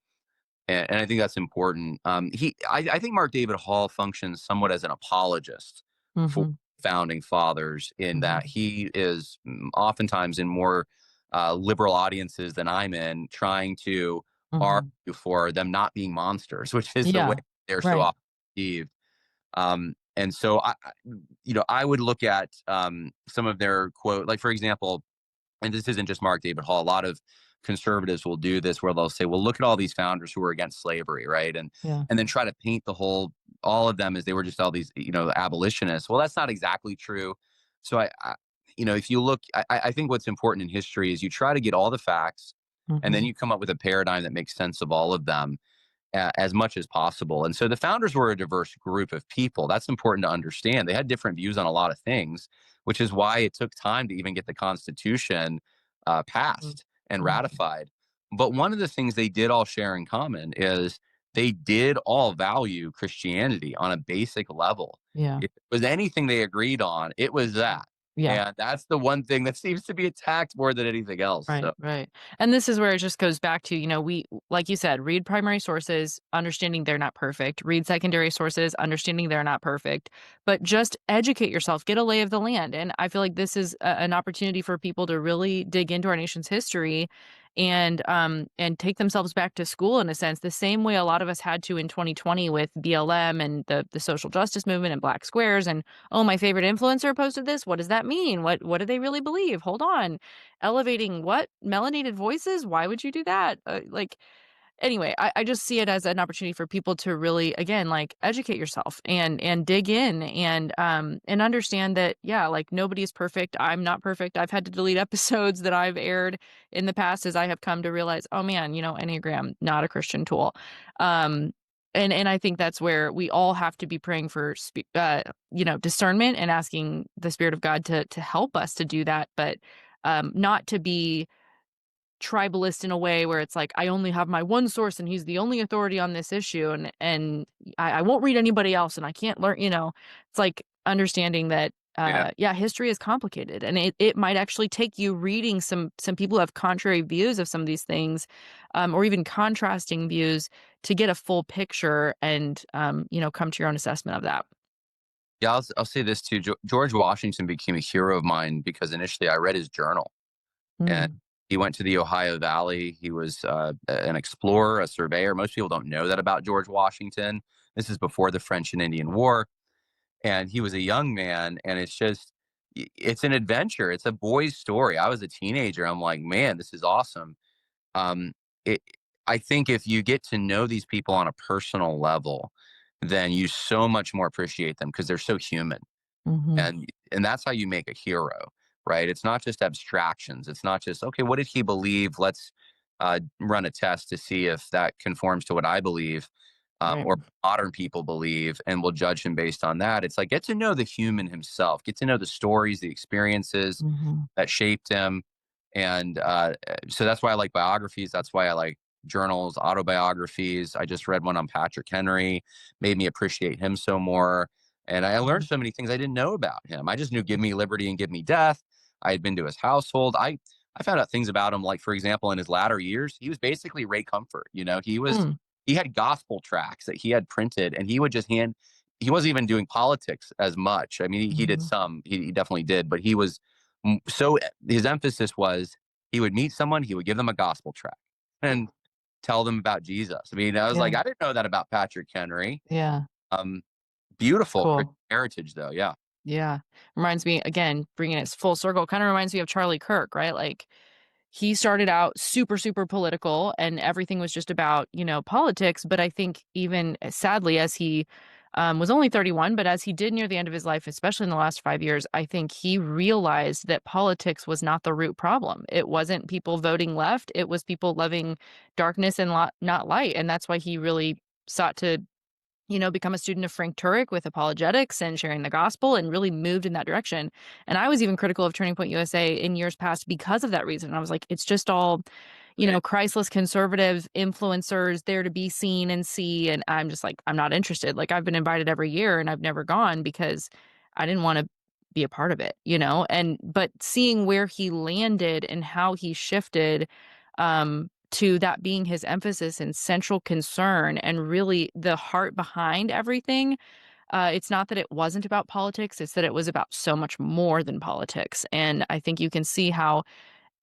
I think that's important. I think Mark David Hall functions somewhat as an apologist for Mm-hmm. founding fathers in Mm-hmm. that he is oftentimes in more liberal audiences than I'm in, trying to Mm-hmm. argue for them not being monsters, which is the way Yeah. they're so Right. often perceived. And so I would look at some of their quote, like for example, and this isn't just Mark David Hall. A lot of conservatives will do this where they'll say, well, look at all these founders who were against slavery, right? Yeah. And then try to paint all of them as they were just all these, abolitionists. Well, that's not exactly true. So if you look, I think what's important in history is you try to get all the facts and then Mm-hmm. you come up with a paradigm that makes sense of all of them as much as possible. And so the founders were a diverse group of people. That's important to understand. They had different views on a lot of things, which is why it took time to even get the Constitution passed and Mm-hmm. ratified. But one of the things they did all share in common is they did all value Christianity on a basic level. Yeah. If it was anything they agreed on, it was that. Yeah. And that's the one thing that seems to be attacked more than anything else. Right, So right. And this is where it just goes back to, we, like you said, read primary sources, understanding they're not perfect, read secondary sources, understanding they're not perfect, but just educate yourself, get a lay of the land. And I feel like this is an opportunity for people to really dig into our nation's history and take themselves back to school in a sense, the same way a lot of us had to in 2020 with BLM and the social justice movement and black squares. And oh, my favorite influencer posted this. What does that mean? What do they really believe? Hold on. Elevating what? Melanated voices? Why would you do that? Anyway, I just see it as an opportunity for people to really, again, like educate yourself and dig in and understand that, yeah, like nobody's perfect. I'm not perfect. I've had to delete episodes that I've aired in the past as I have come to realize, oh man, Enneagram, not a Christian tool. And I think that's where we all have to be praying for, discernment and asking the Spirit of God to help us to do that, but not to be tribalist in a way where it's like I only have my one source and he's the only authority on this issue and I won't read anybody else and I can't learn. It's like understanding that history is complicated and it might actually take you reading some people who have contrary views of some of these things or even contrasting views to get a full picture and come to your own assessment of that. Yeah, I'll say this too. George Washington became a hero of mine because initially I read his journal, and Mm, he went to the Ohio Valley. He was an explorer, a surveyor. Most people don't know that about George Washington. This is before the French and Indian War, and he was a young man. And it's an adventure. It's a boy's story. I was a teenager. I'm like, man, this is awesome. Um, it, I think if you get to know these people on a personal level, then you so much more appreciate them because they're so human. mhm, And that's how you make a hero, right? It's not just abstractions. It's not just, okay, what did he believe? Let's run a test to see if that conforms to what I believe, right. or modern people believe, and we'll judge him based on that. It's like, get to know the human himself, get to know the stories, the experiences Mhm, that shaped him. And so that's why I like biographies. That's why I like journals, autobiographies. I just read one on Patrick Henry, made me appreciate him so more. And I learned mhm, so many things I didn't know about him. I just knew give me liberty and give me death. I had been to his household. I found out things about him, like, for example, in his latter years, he was basically Ray Comfort. mm, He had gospel tracks that he had printed, and he would just hand. He wasn't even doing politics as much. I mean, he did mhm, some. He definitely did, but he was so his emphasis was he would meet someone, he would give them a gospel tract and tell them about Jesus. I mean, I was yeah, like, I didn't know that about Patrick Henry. yeah, Um, Beautiful Christian cool. heritage, though. Yeah. Yeah. Reminds me, again, bringing it full circle, kind of reminds me of Charlie Kirk, right? Like, he started out super, super political and everything was just about, politics. But I think even sadly, as he was only 31, but as he did near the end of his life, especially in the last 5 years, I think he realized that politics was not the root problem. It wasn't people voting left, it was people loving darkness and not light. And that's why he really sought to become a student of Frank Turek with apologetics and sharing the gospel and really moved in that direction. And I was even critical of Turning Point USA in years past because of that reason. I was like, it's just all, Christless conservative influencers there to be seen and see. And I'm just like, I'm not interested. Like, I've been invited every year and I've never gone because I didn't want to be a part of it. But seeing where he landed and how he shifted, to that being his emphasis and central concern and really the heart behind everything. It's not that it wasn't about politics, it's that it was about so much more than politics. And I think you can see how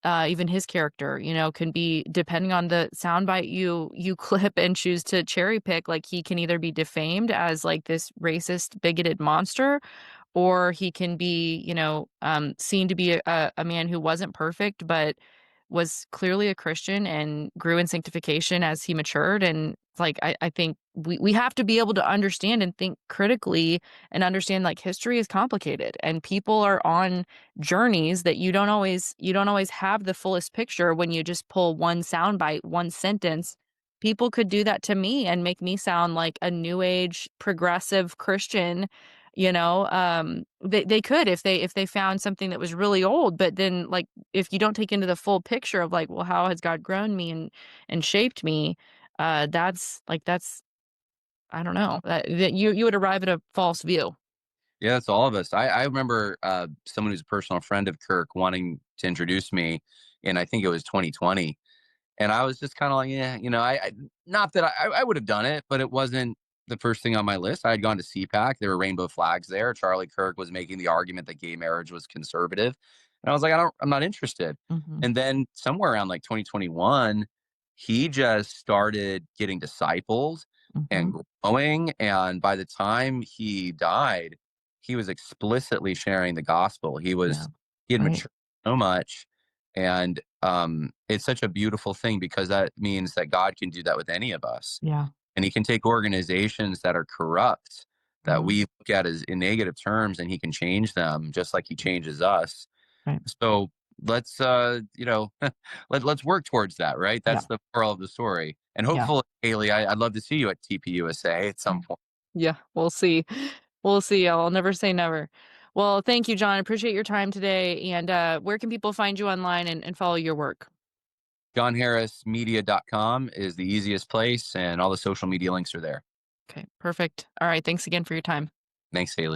even his character, can be depending on the soundbite you clip and choose to cherry pick. Like, he can either be defamed as like this racist, bigoted monster, or he can be, seen to be a man who wasn't perfect, but was clearly a Christian and grew in sanctification as he matured. And like, I think we have to be able to understand and think critically and understand, like, history is complicated and people are on journeys that you don't always have the fullest picture when you just pull one soundbite, one sentence. People could do that to me and make me sound like a new age progressive Christian. They could if they found something that was really old, but then, like, if you don't take into the full picture of, like, well, how has God grown me and shaped me, that's I don't know, that you would arrive at a false view. Yeah, that's all of us. I remember someone who's a personal friend of Kirk wanting to introduce me, and I think it was 2020. And I was just kind of like, yeah, not that I would have done it, but it wasn't the first thing on my list. I had gone to CPAC. There were rainbow flags there. Charlie Kirk was making the argument that gay marriage was conservative. And I was like, I'm not interested. Mhm, And then somewhere around like 2021, he just started getting disciples mhm. and growing. And by the time he died, he was explicitly sharing the gospel. Yeah, He had right. matured so much. And it's such a beautiful thing because that means that God can do that with any of us. Yeah. And he can take organizations that are corrupt, that Mhm, we look at as in negative terms, and he can change them just like he changes us. right. So let's work towards that, right? Yeah, That's the moral of the story. And yeah. hopefully, Haley, I'd love to see you at TPUSA at some Mm. point. Yeah, we'll see. We'll see. I'll never say never. Well, thank you, John. I appreciate your time today. And where can people find you online and follow your work? JohnHarrisMedia.com is the easiest place, and all the social media links are there. Okay, perfect. All right. Thanks again for your time. Thanks, Haley.